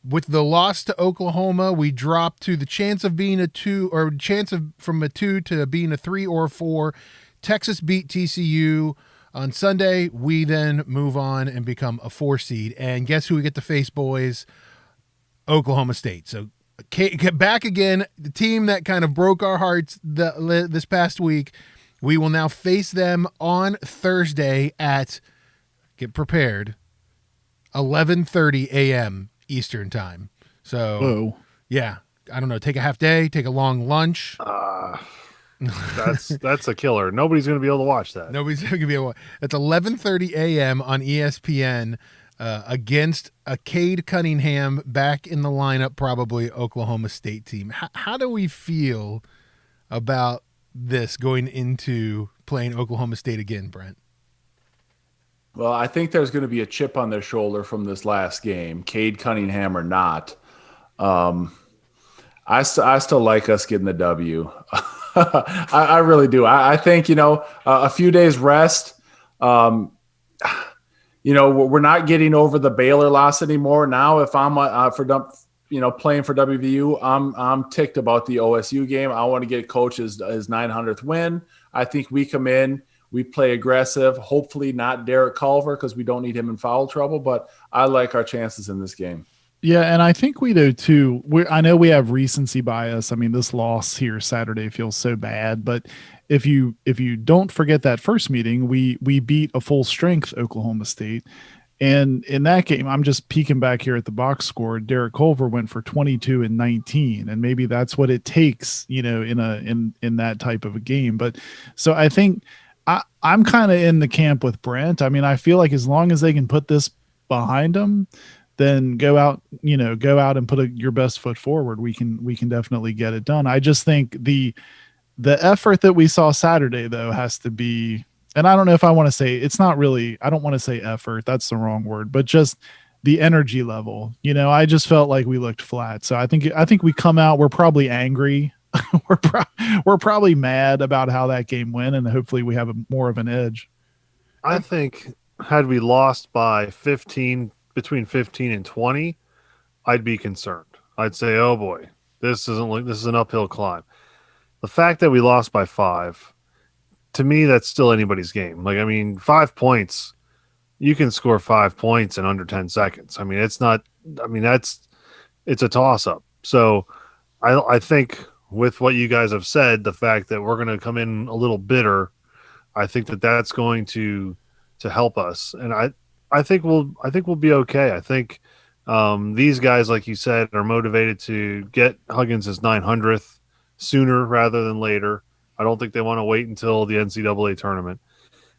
With the loss to Oklahoma, we dropped to the chance of being a 2 or chance of from a 2 to being a 3 or a 4. Texas beat TCU on Sunday. We then move on and become a 4 seed. And guess who we get to face, boys? Oklahoma State. So get back again, the team that kind of broke our hearts this past week. We will now face them on Thursday at, get prepared, 11:30 a.m. Eastern time. So, Whoa. yeah, I don't know. Take a half day, take a long lunch. That's a killer. Nobody's going to be able to watch that. Nobody's going to be able. That's 11:30 a.m. on ESPN against a Cade Cunningham back in the lineup, probably Oklahoma State team. How do we feel about this going into playing Oklahoma State again, Brent? Well, I think there's going to be a chip on their shoulder from this last game, Cade Cunningham or not. I still like us getting the W. I really do. I think, a few days rest, we're not getting over the Baylor loss anymore. Now, if I'm playing for WVU, I'm ticked about the OSU game. I want to get coach his 900th win. I think we come in, we play aggressive, hopefully not Derek Culver because we don't need him in foul trouble, but I like our chances in this game. Yeah, and I think we do too. I know we have recency bias. I mean, this loss here Saturday feels so bad, but if you don't forget that first meeting, we beat a full strength Oklahoma State. And in that game, I'm just peeking back here at the box score. Derek Culver went for 22 and 19, and maybe that's what it takes, in that type of a game. But so I think I'm kind of in the camp with Brent. I mean, I feel like as long as they can put this behind them, then go out and put your best foot forward. We can definitely get it done. I just think the effort that we saw Saturday though has to be, and I don't know if I want to say, it's not really, I don't want to say effort, that's the wrong word, but just the energy level. I just felt like we looked flat. So I think we come out, we're probably angry. we're probably mad about how that game went, and hopefully we have more of an edge. I think had we lost by 15, between 15 and 20, I'd be concerned. I'd say, oh boy, this is an uphill climb. The fact that we lost by 5, to me, that's still anybody's game. 5 points, you can score 5 points in under 10 seconds. It's a toss up. So I think with what you guys have said, the fact that we're going to come in a little bitter, I think that's going to help us. And I think we'll be okay. I think these guys, like you said, are motivated to get Huggins' 900th sooner rather than later. I don't think they want to wait until the NCAA tournament.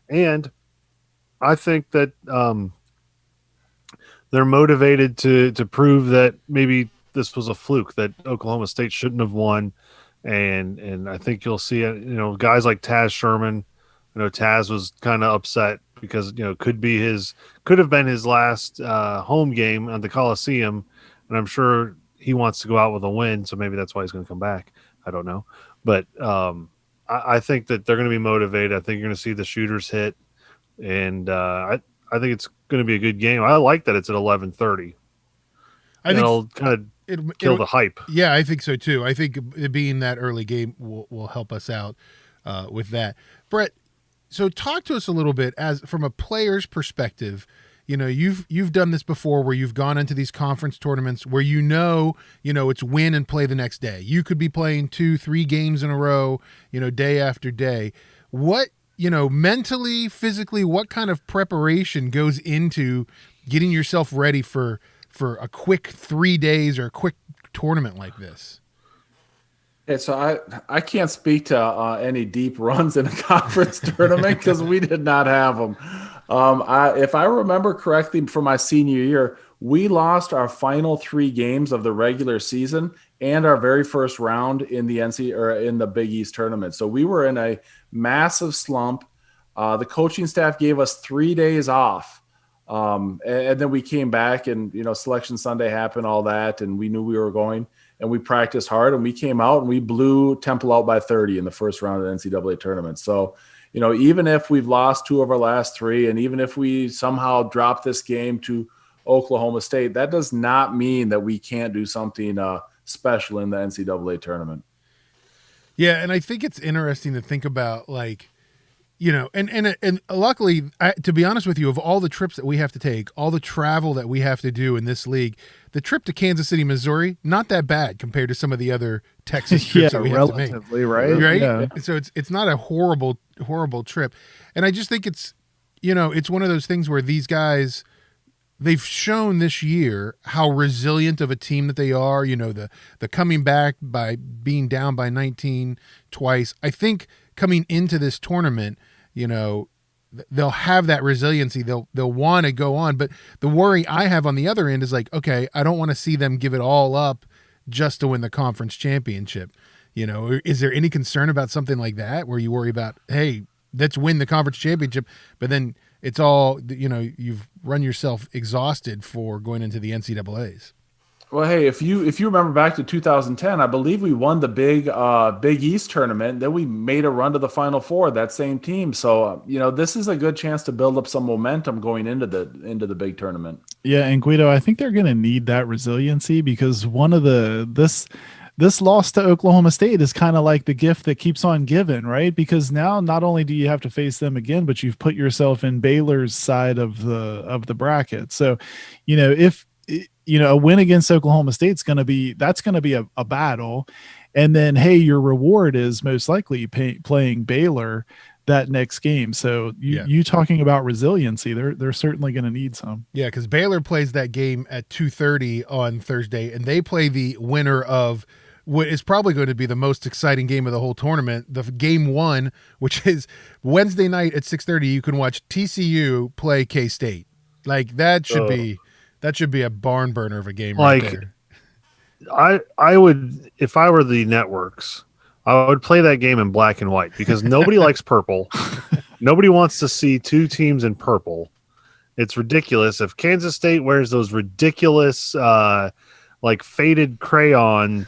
And I think that they're motivated to prove that maybe this was a fluke, that Oklahoma State shouldn't have won. And I think you'll see it, guys like Taz Sherman. Taz was kind of upset because could have been his last home game at the Coliseum, and I'm sure he wants to go out with a win, so maybe that's why he's going to come back. I don't know, but I think that they're going to be motivated. I think you're going to see the shooters hit, and I think it's going to be a good game. I like that it's at 11:30. I think it'll kind of kill the hype. Yeah, I think so too. I think it being that early game will help us out. with that. Brett, so talk to us a little bit as from a player's perspective. You've done this before where you've gone into these conference tournaments where it's win and play the next day. You could be playing 2-3 games in a row, day after day. What, mentally, physically, what kind of preparation goes into getting yourself ready for a quick 3 days or a quick tournament like this? Okay, so I can't speak to any deep runs in a conference tournament because we did not have them. If I remember correctly, from my senior year, we lost our final 3 games of the regular season and our very first round in the in the Big East tournament. So we were in a massive slump. The coaching staff gave us 3 days off. And then we came back and, Selection Sunday happened, all that, and we knew we were going. And we practiced hard, and we came out and we blew Temple out by 30 in the first round of the NCAA tournament. So, even if we've lost 2 of our last 3, and even if we somehow drop this game to Oklahoma State, that does not mean that we can't do something special in the NCAA tournament. Yeah, and I think it's interesting to think about, and luckily, to be honest with you, of all the trips that we have to take, all the travel that we have to do in this league, the trip to Kansas City, Missouri, not that bad compared to some of the other Texas trips that we have to make. Right? Yeah. So it's not a horrible trip. And I just think it's one of those things where these guys, they've shown this year how resilient of a team that they are, the coming back by being down by 19 twice. I think coming into this tournament, they'll have that resiliency. They'll want to go on. But the worry I have on the other end is okay, I don't want to see them give it all up just to win the conference championship. Is there any concern about something like that where you worry about, hey, let's win the conference championship, but then it's all, you've run yourself exhausted for going into the NCAAs? Well, hey, if you remember back to 2010, I believe we won the Big East tournament. Then we made a run to the Final Four, that same team. So, this is a good chance to build up some momentum going into the big tournament. Yeah, and Guido, I think they're going to need that resiliency because one of this loss to Oklahoma State is kind of like the gift that keeps on giving, right? Because now not only do you have to face them again, but you've put yourself in Baylor's side of the bracket. So, if a win against Oklahoma State's going to be a battle. And then, hey, your reward is most likely playing Baylor that next game. So you talking about resiliency, they're certainly going to need some. Yeah, because Baylor plays that game at 2:30 on Thursday, and they play the winner of what is probably going to be the most exciting game of the whole tournament, the game 1, which is Wednesday night at 6:30. You can watch TCU play K-State. That should be a barn burner of a game right there. I would, if I were the networks, I would play that game in black and white because nobody likes purple. Nobody wants to see 2 teams in purple. It's ridiculous. If Kansas State wears those ridiculous, faded crayon,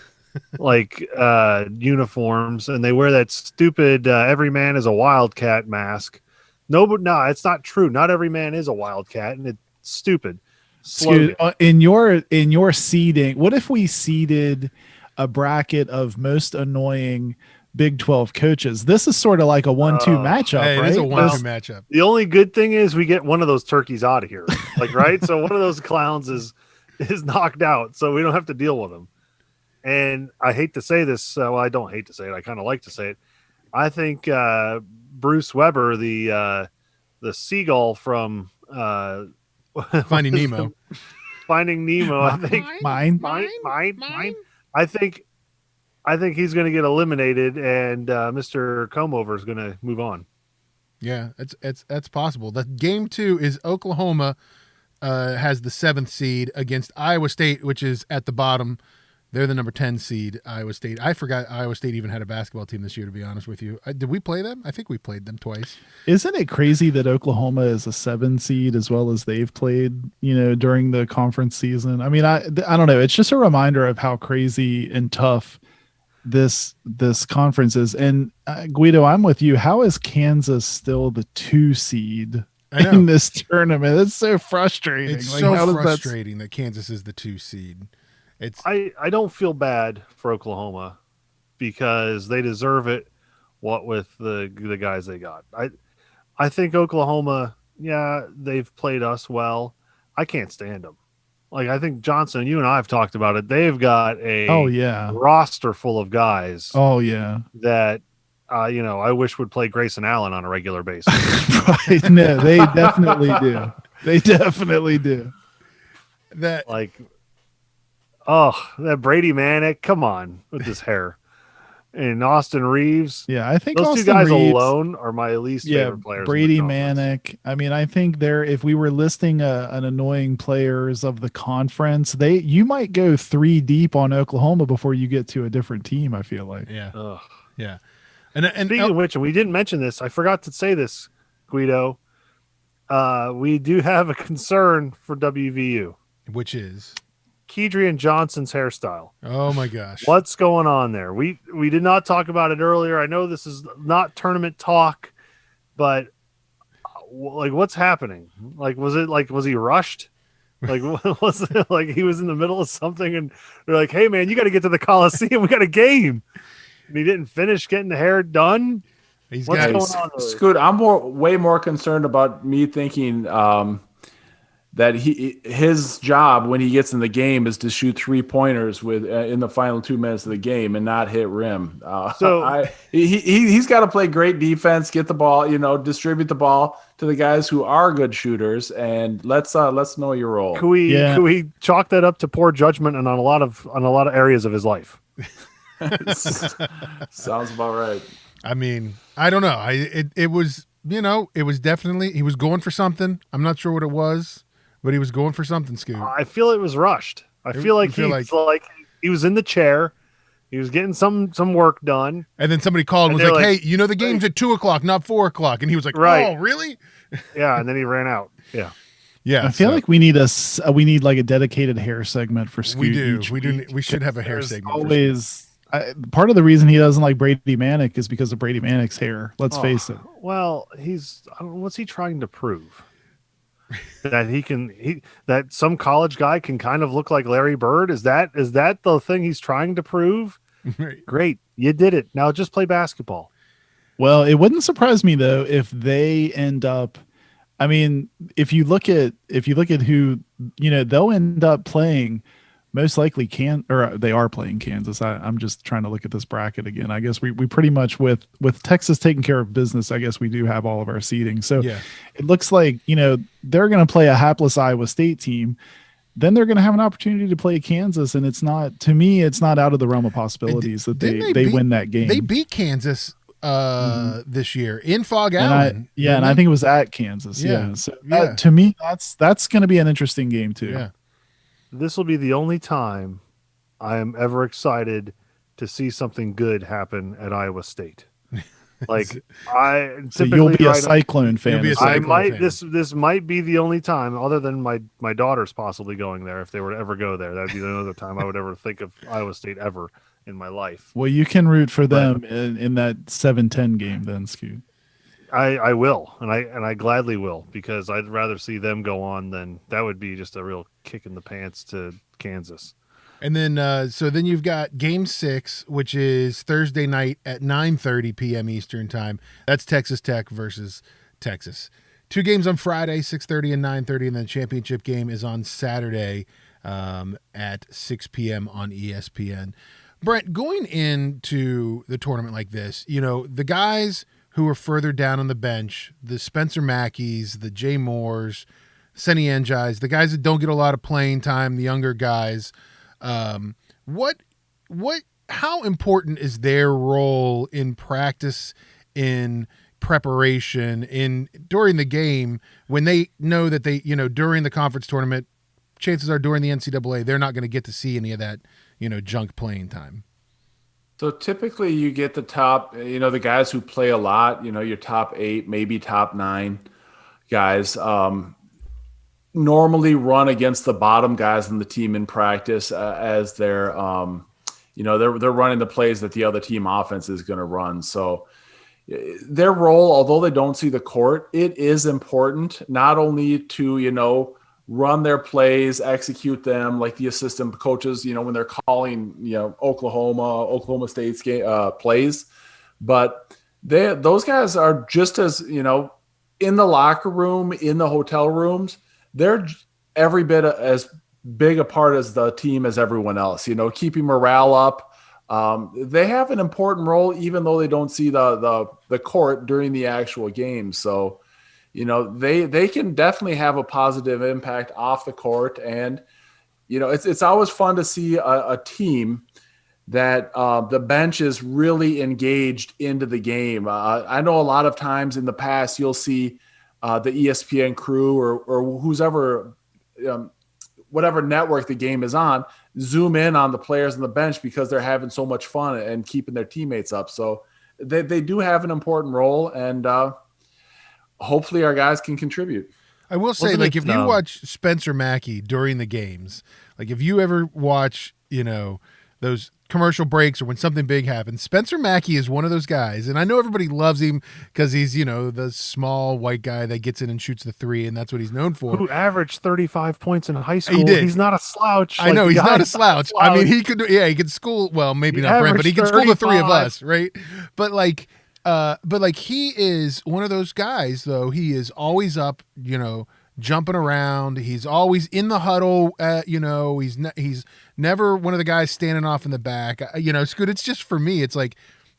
uniforms, and they wear that stupid every man is a wildcat mask. No, it's not true. Not every man is a wildcat, and it's stupid. In your seeding, what if we seeded a bracket of most annoying Big 12 coaches? This is sort of like a 1-2 matchup, right? It is a 1-2 matchup. The only good thing is we get one of those turkeys out of here, right? So one of those clowns is knocked out, so we don't have to deal with them. And I hate to say this, well, I don't hate to say it. I kind of like to say it. I think Bruce Weber, the seagull from Finding Nemo. Finding Nemo. I think mine. I think he's going to get eliminated, and Mr. Comover is going to move on. Yeah, that's possible. The game 2 is Oklahoma has the 7th seed against Iowa State, which is at the bottom. They're the number 10 seed, Iowa State. I forgot Iowa State even had a basketball team this year, to be honest with you. Did we play them? I think we played them twice. Isn't it crazy that Oklahoma is a 7 seed as well as they've played, during the conference season? I mean, I don't know. It's just a reminder of how crazy and tough this conference is. And Guido, I'm with you. How is Kansas still the 2 seed in this tournament? It's so frustrating. It's so frustrating that Kansas is the 2 seed. I don't feel bad for Oklahoma because they deserve it what with the guys they got. I think Oklahoma, yeah, they've played us well. I can't stand them. Like, I think Johnson, you and I have talked about it. They've got Oh a yeah. roster full of guys Oh yeah. that I wish would play Grayson Allen on a regular basis. Right. No, they definitely do. They definitely do. That Like, oh, that Brady Manick, come on with his hair. And Austin Reeves. Yeah, I think Those Austin two guys Reeves, alone are my least favorite players. Brady in the conference. Manick. I mean, I think if we were listing an annoying players of the conference, you might go 3 deep on Oklahoma before you get to a different team. I feel like. yeah, Ugh. yeah. And Speaking of which, and we didn't mention this, I forgot to say this, Guido. We do have a concern for WVU. which is Kedrian Johnson's hairstyle. oh my gosh, What's going on there? We did not talk about it earlier. I know this is not tournament talk, but like, what's happening? Like, was he rushed? Like, was it like he was in the middle of something and they're like, "Hey man, you got to get to the Coliseum. We got a game." And he didn't finish getting the hair done. he's What's got going on there? Scoot, I'm way more concerned about me thinking that his job when he gets in the game is to shoot 3-pointers with in the final 2 minutes of the game and not hit rim. He's got to play great defense, get the ball, distribute the ball to the guys who are good shooters, and let's know your role. Can we chalk that up to poor judgment and on a lot of areas of his life? Sounds about right. I mean, I don't know. It was it was definitely he was going for something. I'm not sure what it was, but he was going for something, Scoot. I feel it was rushed. I feel like he was in the chair. He was getting some work done. And then somebody called and was like, "Hey, the game's at 2:00, not 4:00." And he was like, Right. "Oh, really?" Yeah, and then he ran out. Yeah. Yeah. I feel like we need like a dedicated hair segment for Scoot. we do. each We do. week. We should have a hair There's segment. for Scoot. always part of the reason he doesn't like Brady Manick is because of Brady Manick's hair. Let's face it. Well, I don't know, what's he trying to prove? That that some college guy can kind of look like Larry Bird? Is that the thing he's trying to prove? Right. Great. You did it. Now just play basketball. Well, it wouldn't surprise me though if they end up. I mean, if you look at who they'll end up playing. Most likely they are playing Kansas. I'm just trying to look at this bracket again. I guess we pretty much with Texas taking care of business, I guess we do have all of our seeding. So Yeah. it looks like, they're going to play a hapless Iowa State team. Then they're going to have an opportunity to play Kansas. And it's not out of the realm of possibilities that they win that game. They beat Kansas this year in Fog Allen. And I think it was at Kansas. Yeah. So to me, that's going to be an interesting game too. Yeah. This will be the only time I am ever excited to see something good happen at Iowa State. Like so you'll be a Cyclone fan. You'll be a Cyclone fan. This might be the only time, other than my daughter's possibly going there if they were to ever go there. That'd be another time I would ever think of Iowa State ever in my life. Well, you can root for them in that 7-10 game then, Scoot. I will, and I gladly will, because I'd rather see them go on than that would be just a real kick in the pants to Kansas. And then so then you've got Game 6, which is Thursday night at 9:30 p.m. Eastern time. That's Texas Tech versus Texas. 2 games on Friday, 6:30 and 9:30, and then the championship game is on Saturday at 6 p.m. on ESPN. Brent, going into the tournament like this, the guys who are further down on the bench, the Spencer Mackeys, the Jay Moores, Senny Njais, the guys that don't get a lot of playing time, the younger guys, how important is their role in practice, in preparation, during the game, when they know that they, during the conference tournament, chances are during the NCAA, they're not going to get to see any of that, junk playing time? So typically you get the top, the guys who play a lot, your top 8, maybe top 9 guys, normally run against the bottom guys in the team in practice as they're running the plays that the other team offense is going to run. So their role, although they don't see the court, it is important not only to, run their plays, execute them like the assistant coaches, when they're calling, Oklahoma State's game, plays, but those guys are just as, in the locker room, in the hotel rooms, they're every bit as big a part as the team as everyone else, keeping morale up. They have an important role, even though they don't see the court during the actual game. So, they can definitely have a positive impact off the court. And, it's always fun to see a team that the bench is really engaged into the game. I know a lot of times in the past, you'll see the ESPN crew or who's ever, whatever network the game is on, zoom in on the players on the bench because they're having so much fun and keeping their teammates up. So they do have an important role, and hopefully our guys can contribute. I will say, Wasn't like, it, if you watch Spencer Mackey during the games, like if you ever watch, those commercial breaks or when something big happens, Spencer Mackey is one of those guys. And I know everybody loves him because he's, the small white guy that gets in and shoots the three, and that's what he's known for. Who averaged 35 points in high school. He did. He's not a slouch. I know the he's not a guy's slouch. I mean, he could school. Well, maybe He not Brent, but he could school the three of 35. us, right? But he is one of those guys, though. He is always up, jumping around. He's always in the huddle. He's never one of the guys standing off in the back. Scoot. It's just, for me, it's like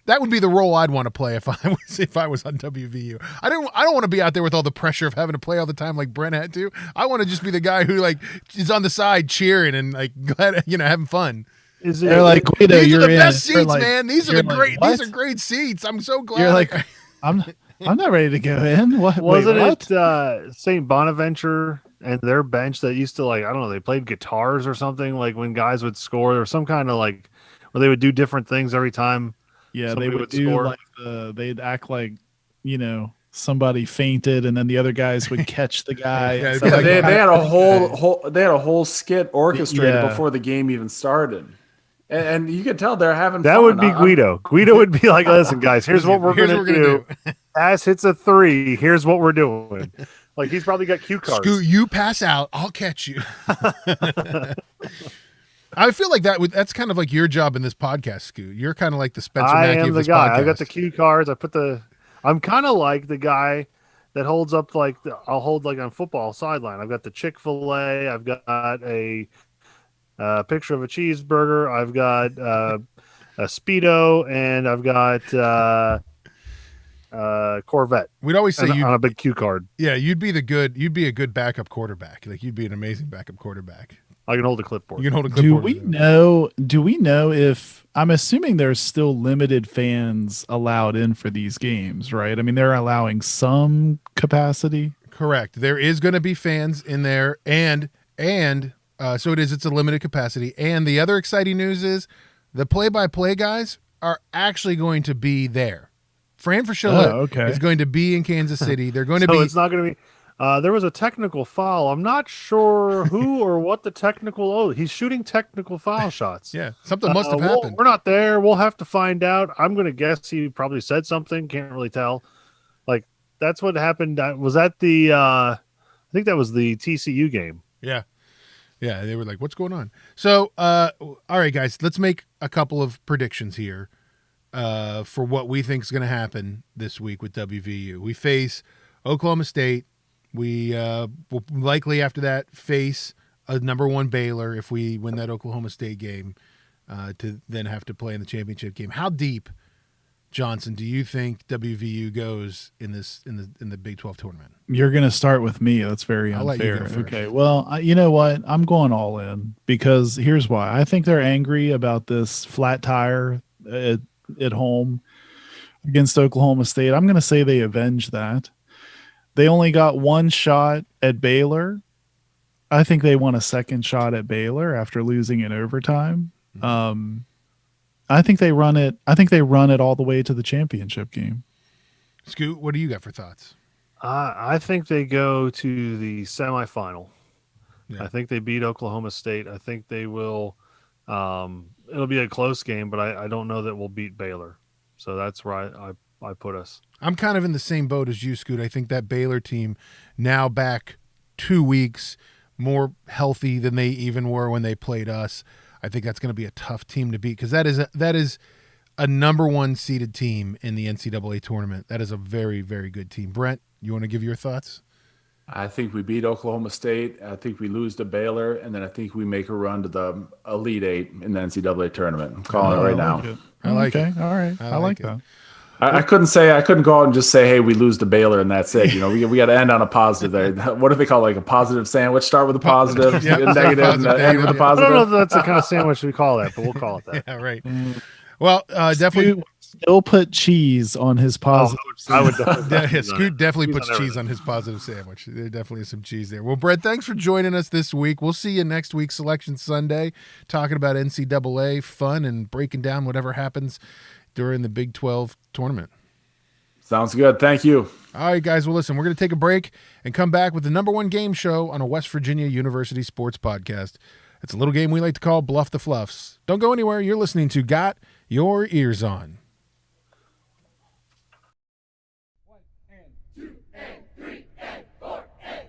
that would be the role I'd want to play if I was on WVU. I don't want to be out there with all the pressure of having to play all the time like Brent had to. I want to just be the guy who is on the side cheering and glad having fun. They're like, Guido, These are you're the in. best You're seats, like- man. These are you're the like, great. what? These are great seats. I'm so glad. You're like, I'm not ready to go in. What? Wasn't wait, what? it St. Bonaventure and their bench that used to, I don't know, they played guitars or something, like when guys would score or some kind of where they would do different things every time. Yeah, somebody they would do score. they'd act like, somebody fainted and then the other guys would catch the guy. Yeah, and it'd be stuff like- They had a that. they had a whole skit orchestrated Yeah. before the game even started. And you could tell they're having That fun. would be Guido. Guido would be like, listen, guys, here's what we're Here's going what to we're do. gonna Ass hits a 3. Here's what we're doing. He's probably got cue cards. Scoot, you pass out, I'll catch you. I feel like that's kind of like your job in this podcast, Scoot. You're kind of like the Spencer I Mackey am of the this guy. podcast. I got the cue cards. I'm kind of like the guy that holds up I'll hold on football sideline. I've got the Chick-fil-A. I've got a picture of a cheeseburger. I've got a Speedo, and I've got Corvette. We'd always say on a big cue card. yeah, you'd be a good backup quarterback. Like you'd be an amazing backup quarterback. I can hold a clipboard. You can hold a Do clipboard. we know if, I'm assuming there's still limited fans allowed in for these games, right? I mean, they're allowing some capacity. Correct. There is going to be fans in there, and so it's a limited capacity. And the other exciting news is the play-by-play guys are actually going to be there. Fran Fraschilla okay. is going to be in Kansas City. They're going to So be. it's not going to be. There was a technical foul. I'm not sure who or what the technical. Oh, he's shooting technical foul shots. Yeah, something must have Well, happened. we're not there. We'll have to find out. I'm going to guess he probably said something. Can't really tell. That's what happened. Was that the? I think that was the TCU game. Yeah. They were like, "What's going on?" So, all right, guys, let's make a couple of predictions here for what we think is going to happen this week with WVU. We face Oklahoma State. We will likely after that face a number 1 Baylor if we win that Oklahoma State game to then have to play in the championship game. How deep, Johnson, do you think WVU goes in the Big 12 tournament? You're going to start with me. That's very I'll let you unfair. go first. Okay. Well, you know what? I'm going all in because here's why. I think they're angry about this flat tire at home against Oklahoma State. I'm going to say they avenge that. They only got 1 shot at Baylor. I think they won a second shot at Baylor after losing in overtime. I think they run it. I think they run it all the way to the championship game. Scoot, what do you got for thoughts? I think they go to the semifinal. Yeah. I think they beat Oklahoma State. I think they will. It'll be a close game, but I don't know that we'll beat Baylor. So that's where I put us. I'm kind of in the same boat as you, Scoot. I think that Baylor team now back 2 weeks, more healthy than they even were when they played us. I think that's going to be a tough team to beat because that is a number one seeded team in the NCAA tournament. That is a very, very good team. Brent, you want to give your thoughts? I think we beat Oklahoma State. I think we lose to Baylor, and then I think we make a run to the Elite Eight in the NCAA tournament. I'm calling it right now. I like okay. it. All right. I like that. I couldn't go out and just say, hey, we lose to Baylor and that's it. You know, we got to end on a positive there. What do they call it? Like a positive sandwich? Start with a positive, Yeah, negative, positive, and end with a yeah. I don't know positive. if that's the kind of sandwich we call that, but we'll call it that. Yeah, right. Well, definitely. Still put cheese on his positive. I would definitely. Scoot definitely Cheese puts on cheese everything. on his positive sandwich. There definitely is some cheese there. Well, Brett, thanks for joining us this week. We'll see you next week, Selection Sunday, talking about NCAA fun and breaking down whatever happens during the Big 12 tournament. Sounds good. Thank you. All right, guys. Well, listen, we're going to take a break and come back with the number one game show on a West Virginia University sports podcast. It's a little game we like to call Bluff the Fluffs. Don't go anywhere. You're listening to Got Your Ears On. 1 and 2 and 3 and 4 and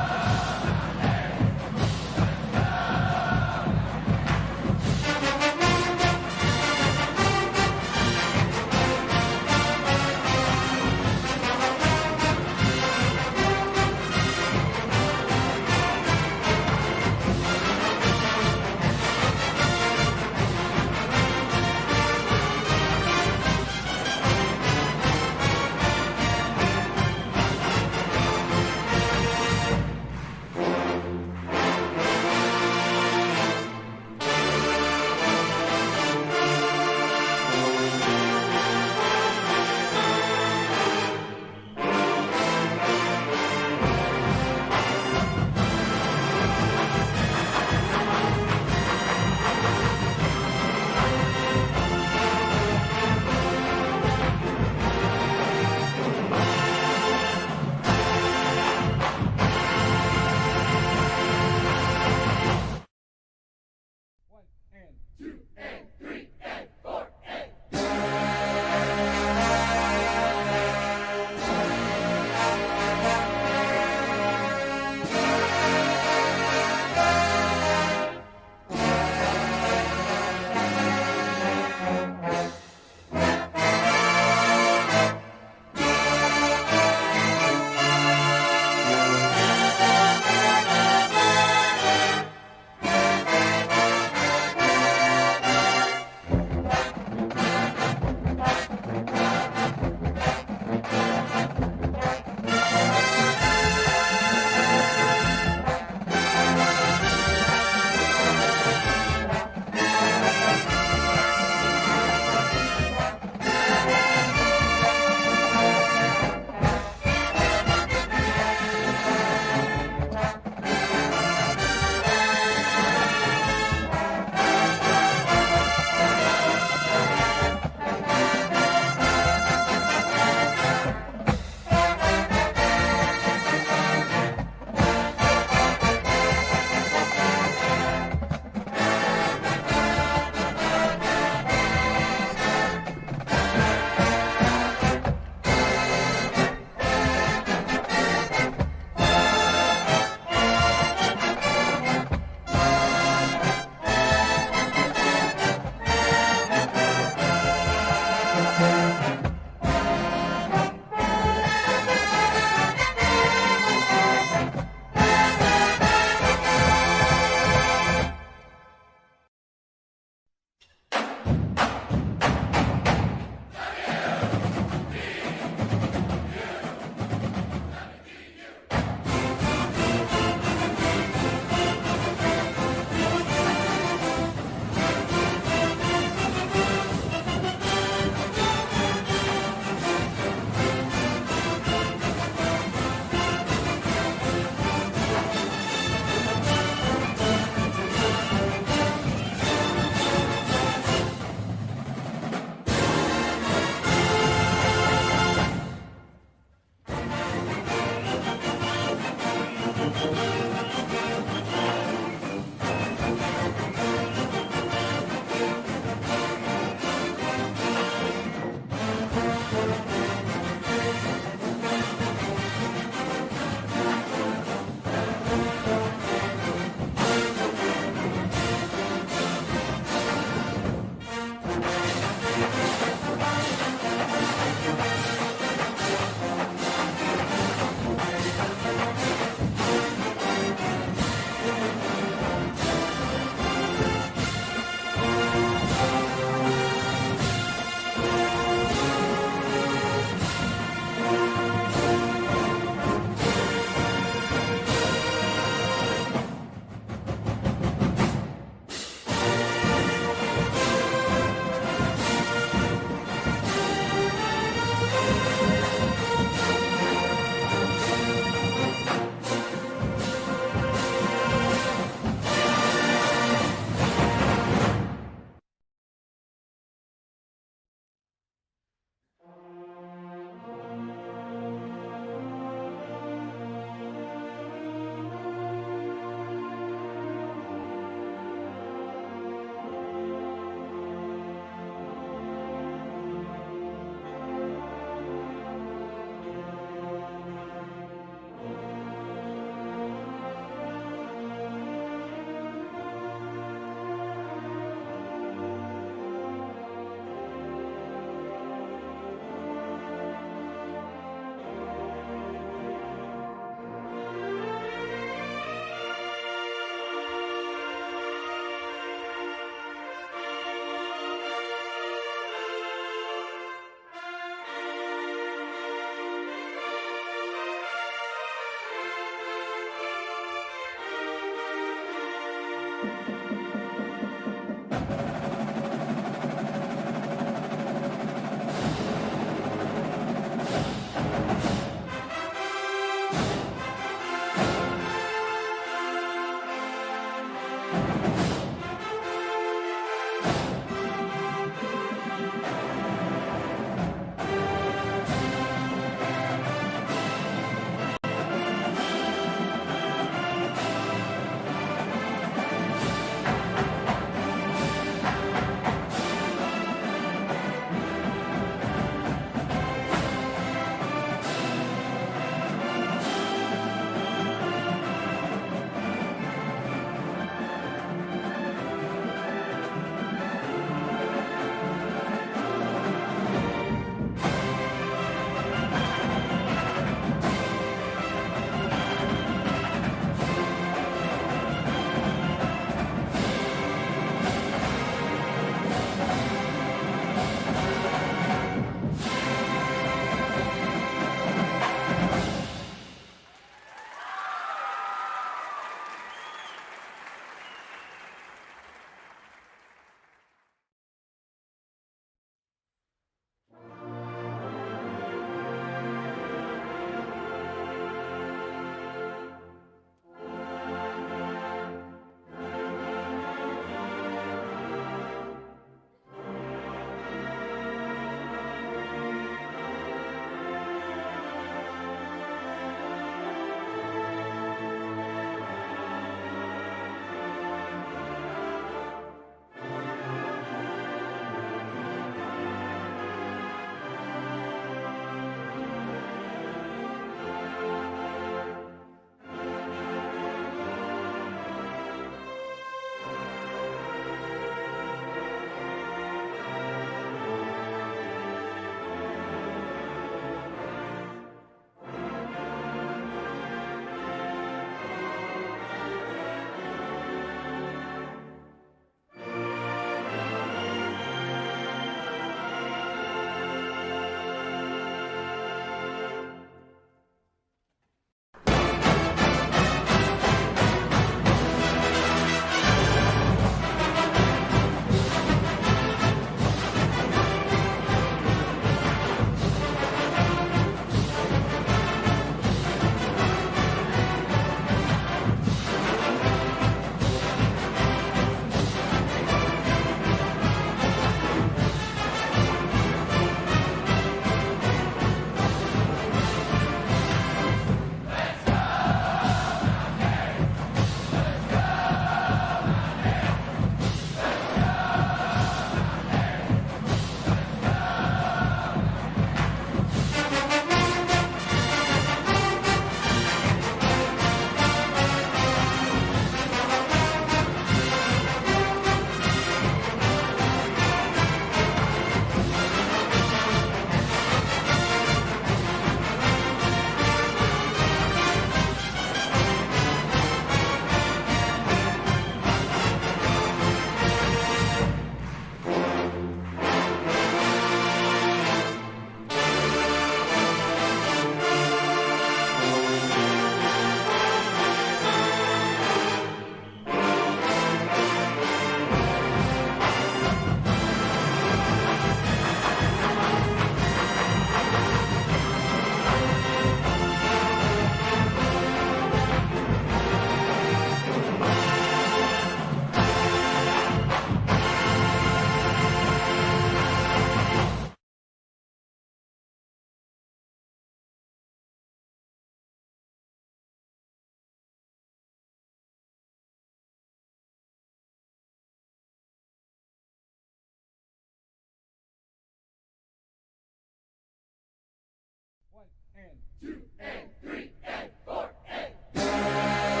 1 and 2 and 3 and 4 and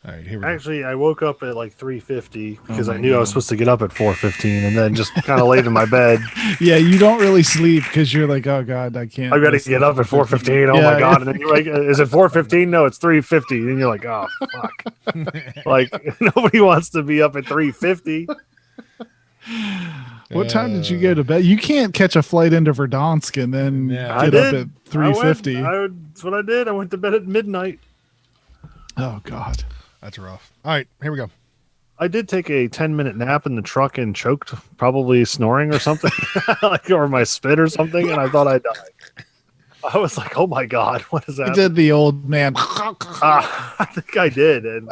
All right, here we go. Actually, I woke up at like 3:50 because I knew I was supposed to get up at 4:15, and then just kind of laid in my bed. Yeah, you don't really sleep because you're like, oh god, I can't. I got to miss get the up at 4:15. Oh Yeah, my god! And then you're like, is it 4:15? No, it's 3:50. And you're like, oh fuck! Like nobody wants to be up at 3:50. What time did you go to bed? You can't catch a flight into Verdansk and then Yeah. get up at 3:50. That's what I did. I went to bed at midnight. Oh god. That's rough. All right, here we go. I did take a 10-minute nap in the truck and choked, probably snoring or something, like or my spit or something, and I thought I died. I was like, "Oh my god, what is that?" I did the old man. I think I did, and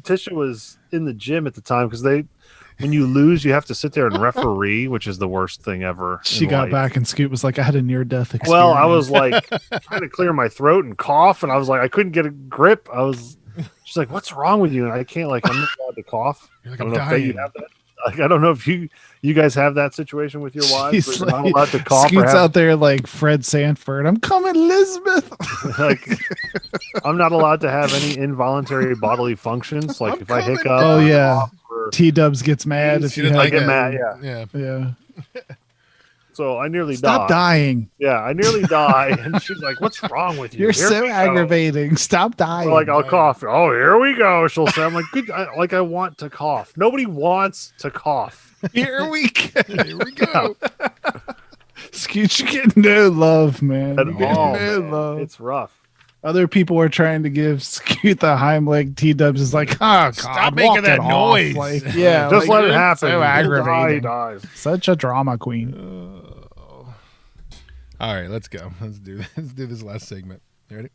Tisha was in the gym at the time because when you lose, you have to sit there and referee, which is the worst thing ever. She in got life. back and Scoot was like, I had a near-death experience. Well, I was like trying to clear my throat and cough, and I was like, I couldn't get a grip. She's like, "What's wrong with you?" And I can't, I'm not allowed to cough. You're like, I I'm don't know if you dying. have that. Like, I don't know if you guys have that situation with your wives. She's Where you're not allowed to cough. Or Scoot's have, out there like Fred Sanford. I'm coming, Elizabeth. like, I'm not allowed to have any involuntary bodily functions. Like I'm if I coming. hiccup. Oh or yeah. cough or- T-Dubs gets mad if She you didn't have like get it. mad, Yeah. Yeah. So I nearly Stop died. dying. Yeah, I nearly die. And she's like, "What's wrong with you? You're Here so we go." aggravating. Stop dying. Or like I'll cough. Oh, here we go. She'll say, "I'm like, good. I want to cough. Nobody wants to cough." Here we go. Here we go. Scoot, you get no love, man. At You get all, no man. love. It's rough. Other people are trying to give Scoot the Heimlich. T-Dubs is like, oh, God, Stop walk making that it off." noise. Like, yeah, Just like, let it you're happen. So He'll die, he aggravating. dies. Such a drama queen. All right, let's go. Let's do this last segment. You ready?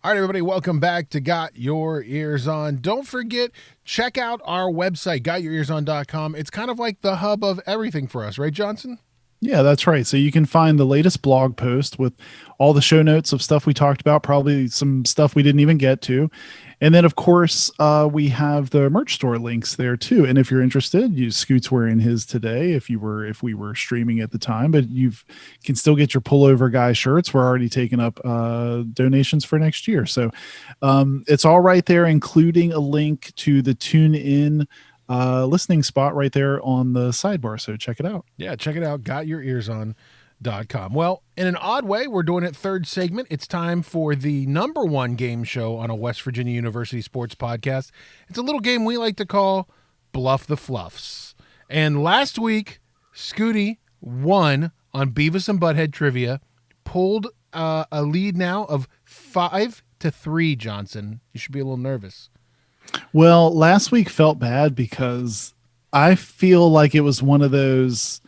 All right, everybody, welcome back to Got Your Ears On. Don't forget, check out our website, gotyourearson.com. It's kind of like the hub of everything for us, right, Johnson? Yeah, that's right. So you can find the latest blog post with all the show notes of stuff we talked about, probably some stuff we didn't even get to. And then, of course, we have the merch store links there too. And if you're interested, Scoot's wearing his today. If we were streaming at the time, but you can still get your pullover guy shirts. We're already taking up donations for next year, so it's all right there, including a link to the TuneIn listening spot right there on the sidebar. So check it out. Yeah, check it out. GotYourEarsOn.com. Well, in an odd way, we're doing it third segment. It's time for the number one game show on a West Virginia University sports podcast. It's a little game we like to call Bluff the Fluffs. And last week, Scooty won on Beavis and Butthead trivia, pulled a lead now of 5-3, Johnson. You should be a little nervous. Well, last week felt bad because I feel like it was one of those,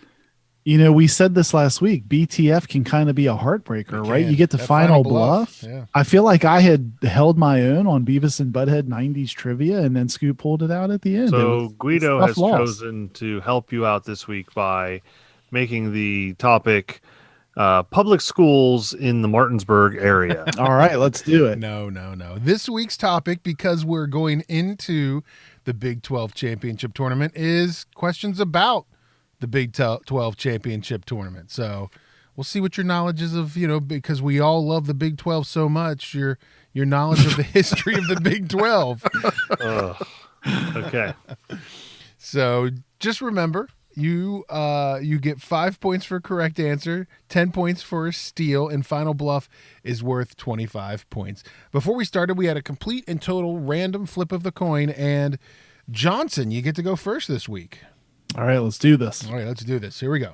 we said this last week, BTF can kind of be a heartbreaker, right? You get the That final bluff. Yeah. I feel like I had held my own on Beavis and Butthead 90s trivia, and then Scoot pulled it out at the end. So Guido has loss. chosen to help you out this week by making the topic public schools in the Martinsburg area. All right, let's do it. No. This week's topic, because we're going into the Big 12 championship tournament, is questions about the Big 12 championship tournament. So we'll see what your knowledge is of, because we all love the Big 12 so much, your knowledge of the history of the Big 12. Okay. So just remember, you get 5 points for a correct answer, 10 points for a steal, and final bluff is worth 25 points. Before we started, we had a complete and total random flip of the coin, and Johnson, you get to go first this week. All right, let's do this. All right, let's do this. Here we go.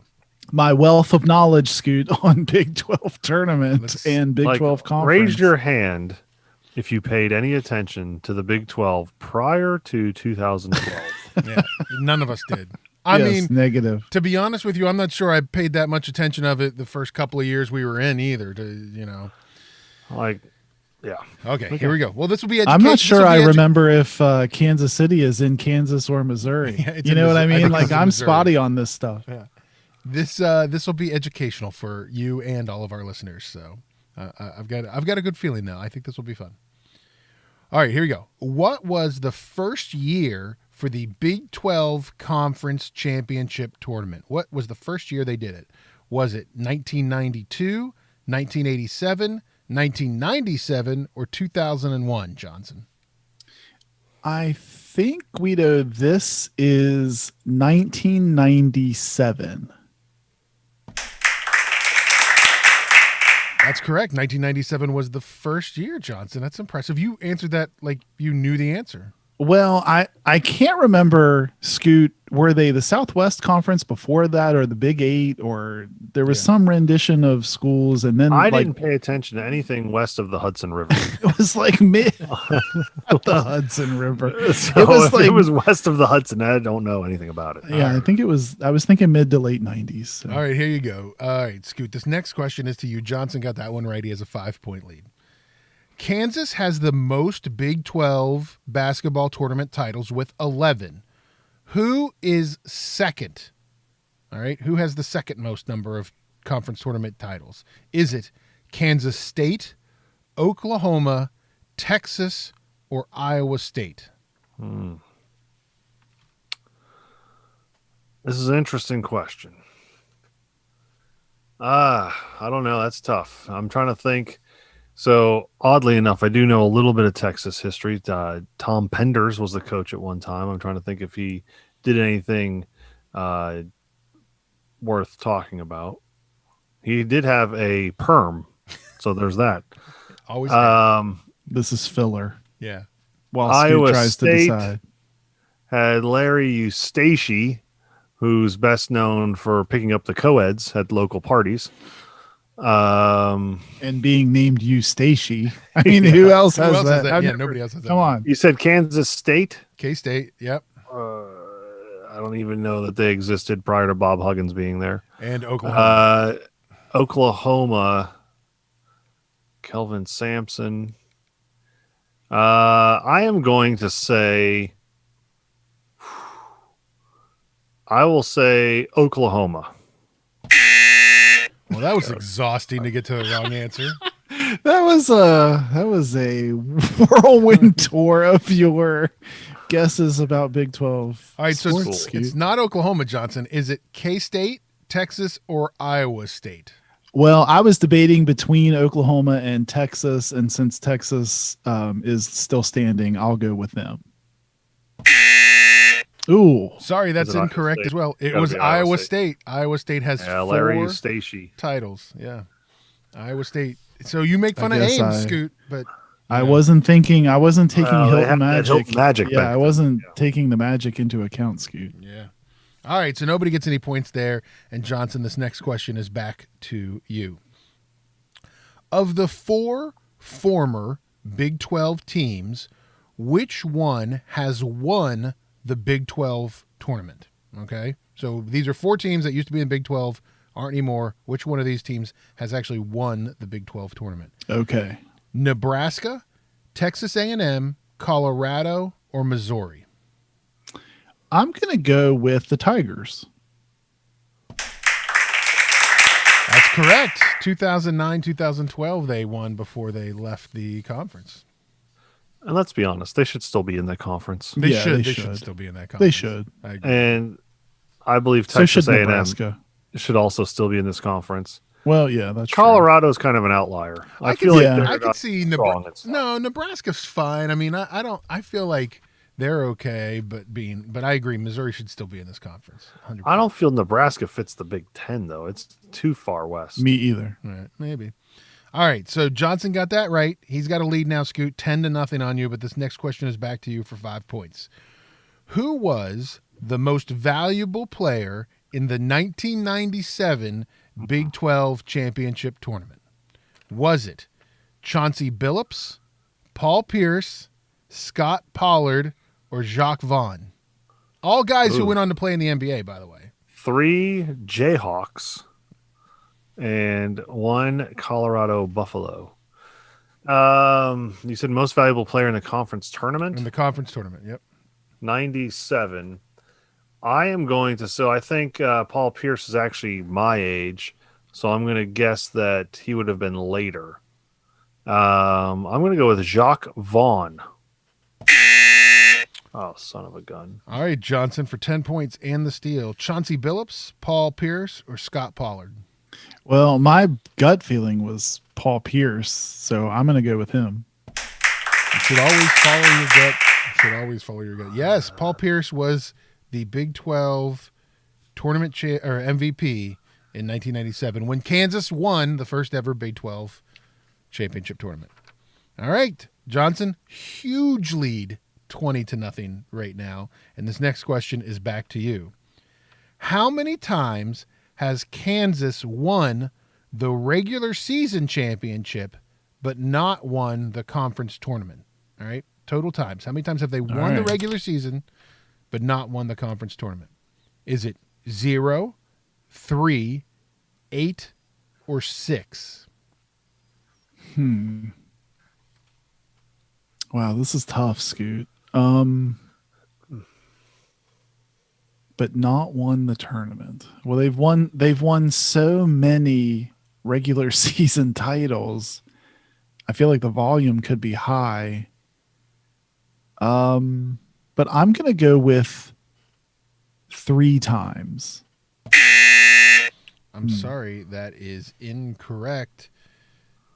My wealth of knowledge, Scoot, on Big 12 tournament and Big 12 conference. Raise your hand if you paid any attention to the Big 12 prior to 2012. Yeah, none of us did. I mean, negative. To be honest with you, I'm not sure I paid that much attention of it the first couple of years we were in either. Yeah. Okay, here we go. Well, this will be. I'm not sure I remember if Kansas City is in Kansas or Missouri. Yeah, you know what I mean? Like I'm Missouri. spotty on this stuff. Yeah. This will be educational for you and all of our listeners. So I've got a good feeling now. I think this will be fun. All right, here we go. What was the first year for the Big 12 Conference Championship Tournament? What was the first year they did it? Was it 1992, 1987, 1997, or 2001, Johnson? I think, Guido, this is 1997. That's correct. 1997 was the first year, Johnson. That's impressive. You answered that like you knew the answer. Well, I can't remember, Scoot, were they the Southwest Conference before that or the Big Eight, or there was some rendition of schools, and then I didn't pay attention to anything west of the Hudson River. It was like mid the Hudson River. So it was if like it was west of the Hudson, I don't know anything about it. I think it was. I was thinking mid to late 90s. So. All right, here you go. All right, Scoot. This next question is to you. Johnson got that one right. He has a 5-point lead. Kansas has the most Big 12 basketball tournament titles with 11. Who is second? All right, who has the second most number of conference tournament titles? Is it Kansas State, Oklahoma, Texas, or Iowa State? This is an interesting question. I don't know. That's tough. I'm trying to think. So oddly enough, I do know a little bit of Texas history. Tom Penders was the coach at one time. I'm trying to think if he did anything worth talking about. He did have a perm, so there's that. Always. This is filler. Yeah. While Iowa Scoot tries State to decide. Had Larry Eustace, who's best known for picking up the co-eds at local parties. And being named Eustace. I mean, who else has that? Yeah, nobody else has that. Come on. You said Kansas State? K-State, yep. I don't even know that they existed prior to Bob Huggins being there. And Oklahoma. Oklahoma, Kelvin Sampson. I am going to say, I will say Oklahoma. Well, that was exhausting to get to the wrong answer. That was a whirlwind tour of your guesses about Big 12. All right, so sports, it's Scoot. not Oklahoma, Johnson. Is it K-State, Texas, or Iowa State? Well, I was debating between Oklahoma and Texas, and since Texas is still standing, I'll go with them. Ooh, Sorry, that's Is it Iowa incorrect State? as well. It Gotta was be Iowa Iowa State. State. Iowa State has Yeah, Larry 4 Eustachy. titles. Yeah, Iowa State. So you make fun I of guess Ames, I- Scoot, but I wasn't taking They Hilton had that Magic. Hilton Magic Yeah, back I then. wasn't Yeah. taking the Magic into account, Scoot. yeah. All right, so nobody gets any points there. And Johnson, this next question is back to you. Of the 4 former Big 12 teams, which one has won the Big 12 tournament? Okay, so these are 4 teams that used to be in Big 12, aren't anymore. Which one of these teams has actually won the Big 12 tournament? Okay. Nebraska, Texas A&M, Colorado, or Missouri? I'm going to go with the Tigers. That's correct. 2009, 2012, they won before they left the conference. And let's be honest, they should still be in the conference. They Yeah, should. they They should should. still be in that conference. They should. I agree. And I believe So Texas should A&M Nebraska. should also still be in this conference. Well, yeah, that's true. Colorado's kind of an outlier. I could feel see, like they're I could not see strong Nebraska. and stuff. No, Nebraska's fine. I mean, I don't. I feel like they're okay, but I agree. Missouri should still be in this conference. 100%. I don't feel Nebraska fits the Big Ten though. It's too far west. Me either. All right, maybe. All right, so Johnson got that right. He's got a lead now, Scoot, 10-0 on you. But this next question is back to you for 5 points. Who was the most valuable player in the 1997 Big 12 championship tournament? Was it Chauncey Billups, Paul Pierce, Scott Pollard, or Jacques Vaughn? All guys who Ooh. went on to play in the NBA, by the way. 3 Jayhawks and 1 Colorado Buffalo. You said most valuable player in the conference tournament? In the conference tournament, yep. 97. I am going to, so I think Paul Pierce is actually my age, so I'm going to guess that he would have been later. I'm going to go with Jacques Vaughn. Oh, son of a gun. All right, Johnson for 10 points and the steal. Chauncey Billups, Paul Pierce, or Scott Pollard? Well, my gut feeling was Paul Pierce, so I'm going to go with him. You should always follow your gut. You should always follow your gut. Yes, Paul Pierce was the Big 12 tournament or MVP in 1997 when Kansas won the first ever Big 12 championship tournament. All right, Johnson, huge lead, 20-0 right now. And this next question is back to you. How many times has Kansas won the regular season championship but not won the conference tournament? All right, total times. How many times have they won the right. regular season but not won the conference tournament? Is it 0, 3, 8, or 6? Wow, this is tough, Scoot. But not won the tournament. Well, they've won so many regular season titles. I feel like the volume could be high. But I'm going to go with 3 times. I'm sorry, that is incorrect.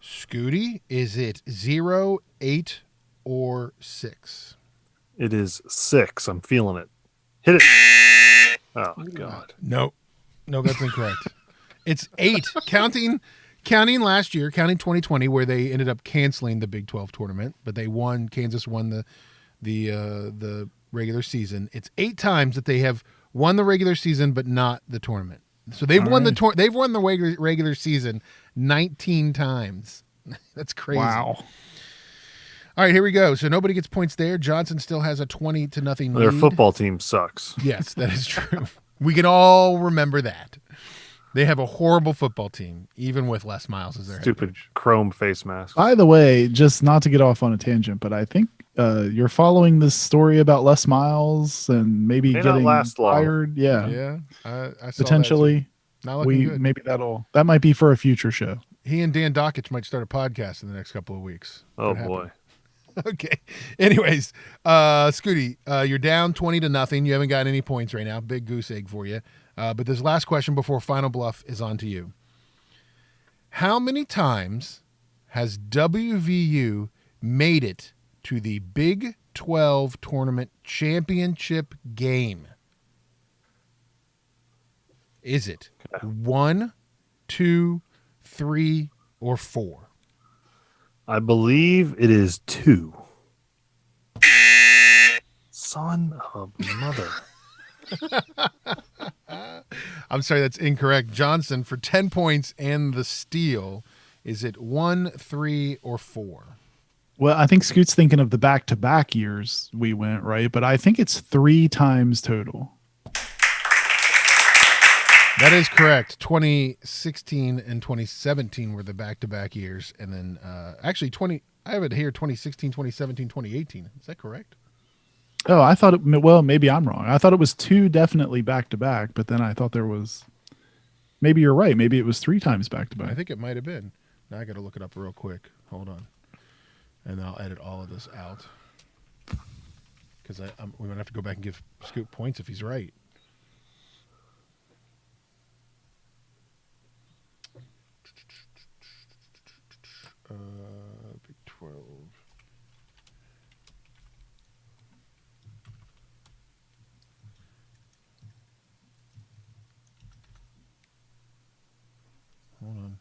Scooty, is it 0, 8, or 6? It is 6. I'm feeling it. Hit it. Oh, my God. No, that's incorrect. It's 8. Counting last year, counting 2020, where they ended up canceling the Big 12 tournament, but they won. Kansas won the regular season. It's 8 times that they have won the regular season, but not the tournament. So they've won they've won the regular season 19 times. That's crazy. Wow. All right, here we go. So nobody gets points there. Johnson still has a 20-0 lead. Their football team sucks. Yes, that is true. We can all remember that. They have a horrible football team, even with Les Miles as their head Stupid coach. chrome face mask. By the way, just not to get off on a tangent, but I think you're following this story about Les Miles and maybe May not getting last long. fired. Yeah, Yeah, I saw potentially. that too. Not looking good. Maybe that might be for a future show. He and Dan Dockich might start a podcast in the next couple of weeks. Oh Could happen. boy. Okay. Anyways, Scooty, you're down 20-0. You haven't got any points right now. Big goose egg for you. But this last question before Final Bluff is on to you. How many times has WVU made it to the Big 12 tournament championship game? Is it 1, 2, 3, or 4? I believe it is 2. Son of mother. I'm sorry, that's incorrect. Johnson for 10 points and the steal. Is it 1, 3, or 4? Well, I think Scoot's thinking of the back-to-back years we went, right? But I think it's 3 times total. That is correct. 2016 and 2017 were the back-to-back years. And then actually I have it here, 2016, 2017, 2018. Is that correct? Oh, I thought well, maybe I'm wrong. I thought it was 2 definitely back-to-back, but then I thought there was, maybe you're right. Maybe it was 3 times I back-to-back. think it might have been. Now I got to look it up real quick. Hold on. And I'll edit all of this out. Because we're going to have to go back and give Scoot points if he's right. Big 12. Hold on.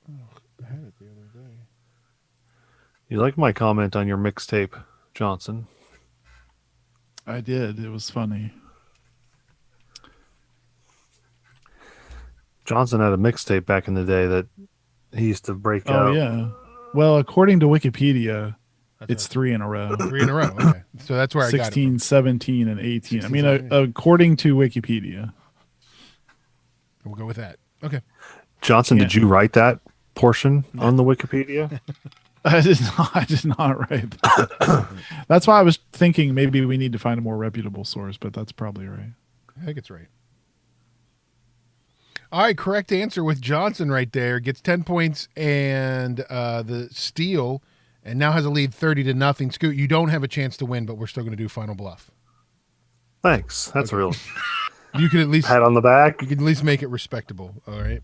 Oh, I had it the other day. You like my comment on your mixtape, Johnson? I did. It was funny. Johnson had a mixtape back in the day that he used to break Oh, out. yeah. Well, according to Wikipedia, That's it's right. 3 in a row. 3 in a row. Okay. So that's where I got it 16, from. 17, and 18. 16, I mean, 17. according to Wikipedia. We'll go with that. Okay. Johnson, Yeah. did you write that portion on the Wikipedia? I did not write that. That's why I was thinking maybe we need to find a more reputable source, but that's probably right. I think it's right. All right, correct answer with Johnson right there. Gets 10 points and the steal, and now has a lead 30-0. Scoot, you don't have a chance to win, but we're still going to do Final Bluff. Thanks. That's real. You can at least Pat on the back. you can at least make it respectable. All right.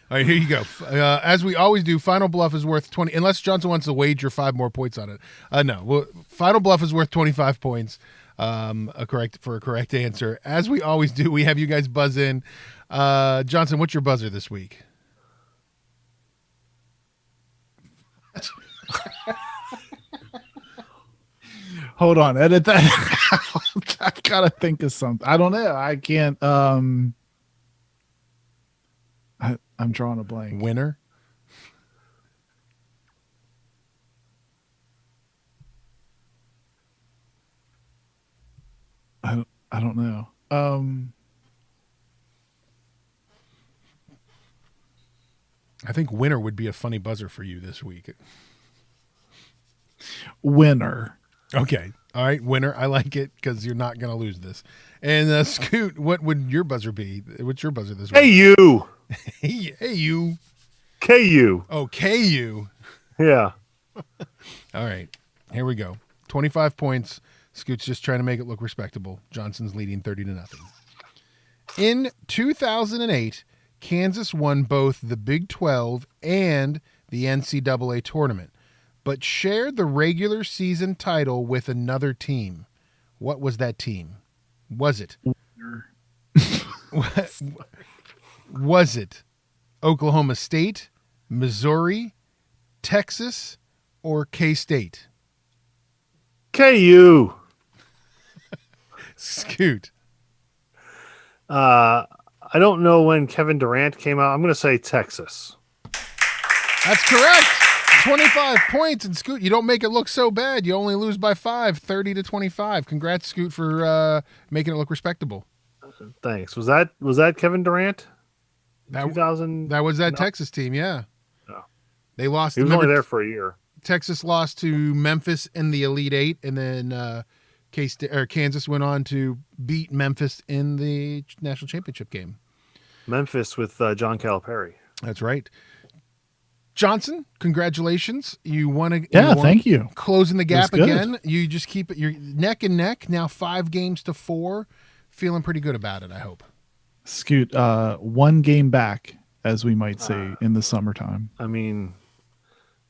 All right, here you go. As we always do, Final Bluff is worth 20, unless Johnson wants to wager 5 more points on it. No, well, Final Bluff is worth 25 points a correct answer. As we always do, we have you guys buzz in. Johnson, what's your buzzer this week? Hold on, edit that out. I've got to think of something. I don't know. I can't. I'm drawing a blank. Winner? I don't know. I think winner would be a funny buzzer for you this week. Winner. Okay. All right, winner. I like it because you're not going to lose this. And Scoot, what would your buzzer be? What's your buzzer this Hey, week? you. Hey, you. KU. Oh, KU. Yeah. All right. Here we go. 25 points. Scoot's just trying to make it look respectable. Johnson's leading 30-0. In 2008, Kansas won both the Big 12 and the NCAA tournament, but shared the regular season title with another team. What was that team? Was it? Was it Oklahoma State, Missouri, Texas, or K-State? KU. Scoot. I don't know when Kevin Durant came out. I'm going to say Texas. That's correct. 25 points. And Scoot, you don't make it look so bad. You only lose by 5, 30-25. Congrats, Scoot, for making it look respectable. Thanks. Was that Kevin Durant? That 2000. That was that No. Texas team, yeah. No. They lost. He was only there for a year. Texas lost to Memphis in the Elite Eight, and then Kansas went on to beat Memphis in the national championship game. Memphis with John Calipari. That's right. Johnson, congratulations. You won. Yeah, thank you. Closing the gap That's good. again. You just keep it. You're neck and neck now. 5 games to 4. Feeling pretty good about it, I hope. Scoot, 1 game back, as we might say in the summertime. I mean,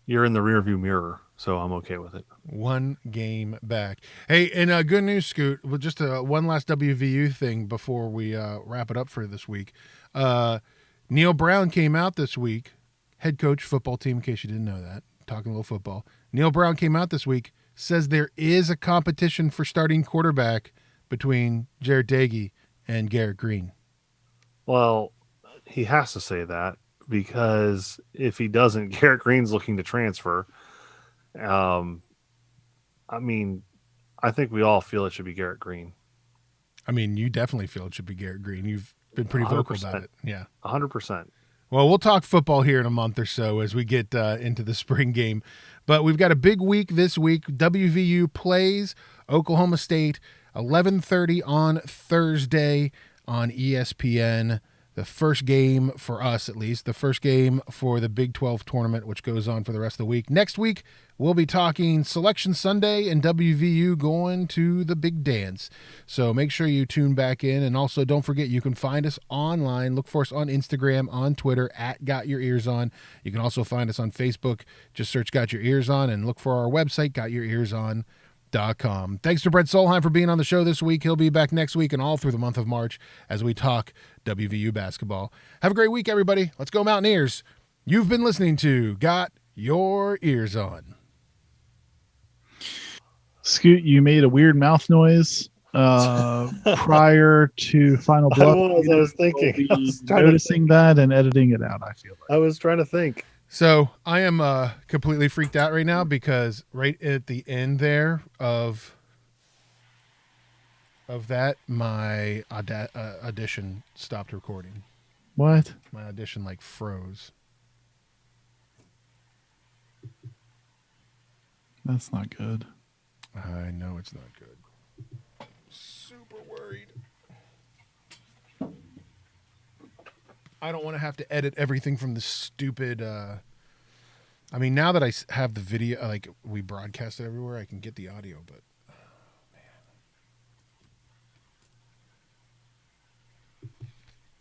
you're in the rearview mirror, so I'm okay with it. 1 game back. Hey, and good news, Scoot. Well, just one last WVU thing before we wrap it up for this week. Neil Brown came out this week, head coach, football team, in case you didn't know that, talking a little football. Neil Brown came out this week, says there is a competition for starting quarterback between Jared Dagey and Garrett Green. Well, he has to say that because if he doesn't, Garrett Green's looking to transfer. I mean, I think we all feel it should be Garrett Green. I mean, you definitely feel it should be Garrett Green. You've been pretty vocal about 100%. it. Yeah. 100%. Well, we'll talk football here in a month or so as we get into the spring game. But we've got a big week this week. WVU plays Oklahoma State, 11:30 on Thursday on ESPN. The first game for us, at least, the first game for the Big 12 tournament, which goes on for the rest of the week. Next week, we'll be talking Selection Sunday and WVU going to the big dance. So make sure you tune back in. And also, don't forget, you can find us online. Look for us on Instagram, on Twitter, at Got Your Ears On. You can also find us on Facebook. Just search Got Your Ears On and look for our website, GotYourEarsOn.com. Thanks to Brett Solheim for being on the show this week. He'll be back next week and all through the month of March as we talk WVU basketball. Have a great week, everybody. Let's go Mountaineers. You've been listening to Got Your Ears On. Scoot, you made a weird mouth noise prior to Final Blood. I was thinking. I was trying to noticing that and editing it out, I feel like. I was trying to think. So I am completely freaked out right now because right at the end there of that, my audition stopped recording. What? My audition froze. That's not good. I know it's not good. Super worried. I don't want to have to edit everything from the stupid. I mean, now that I have the video, we broadcast it everywhere, I can get the audio, but.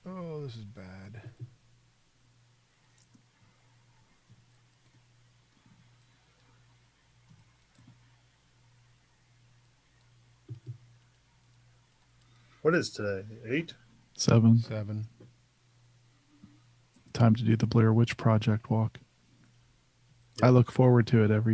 Oh, this is bad. What is today? 8? 7. 7. Time to do the Blair Witch Project walk. I look forward to it every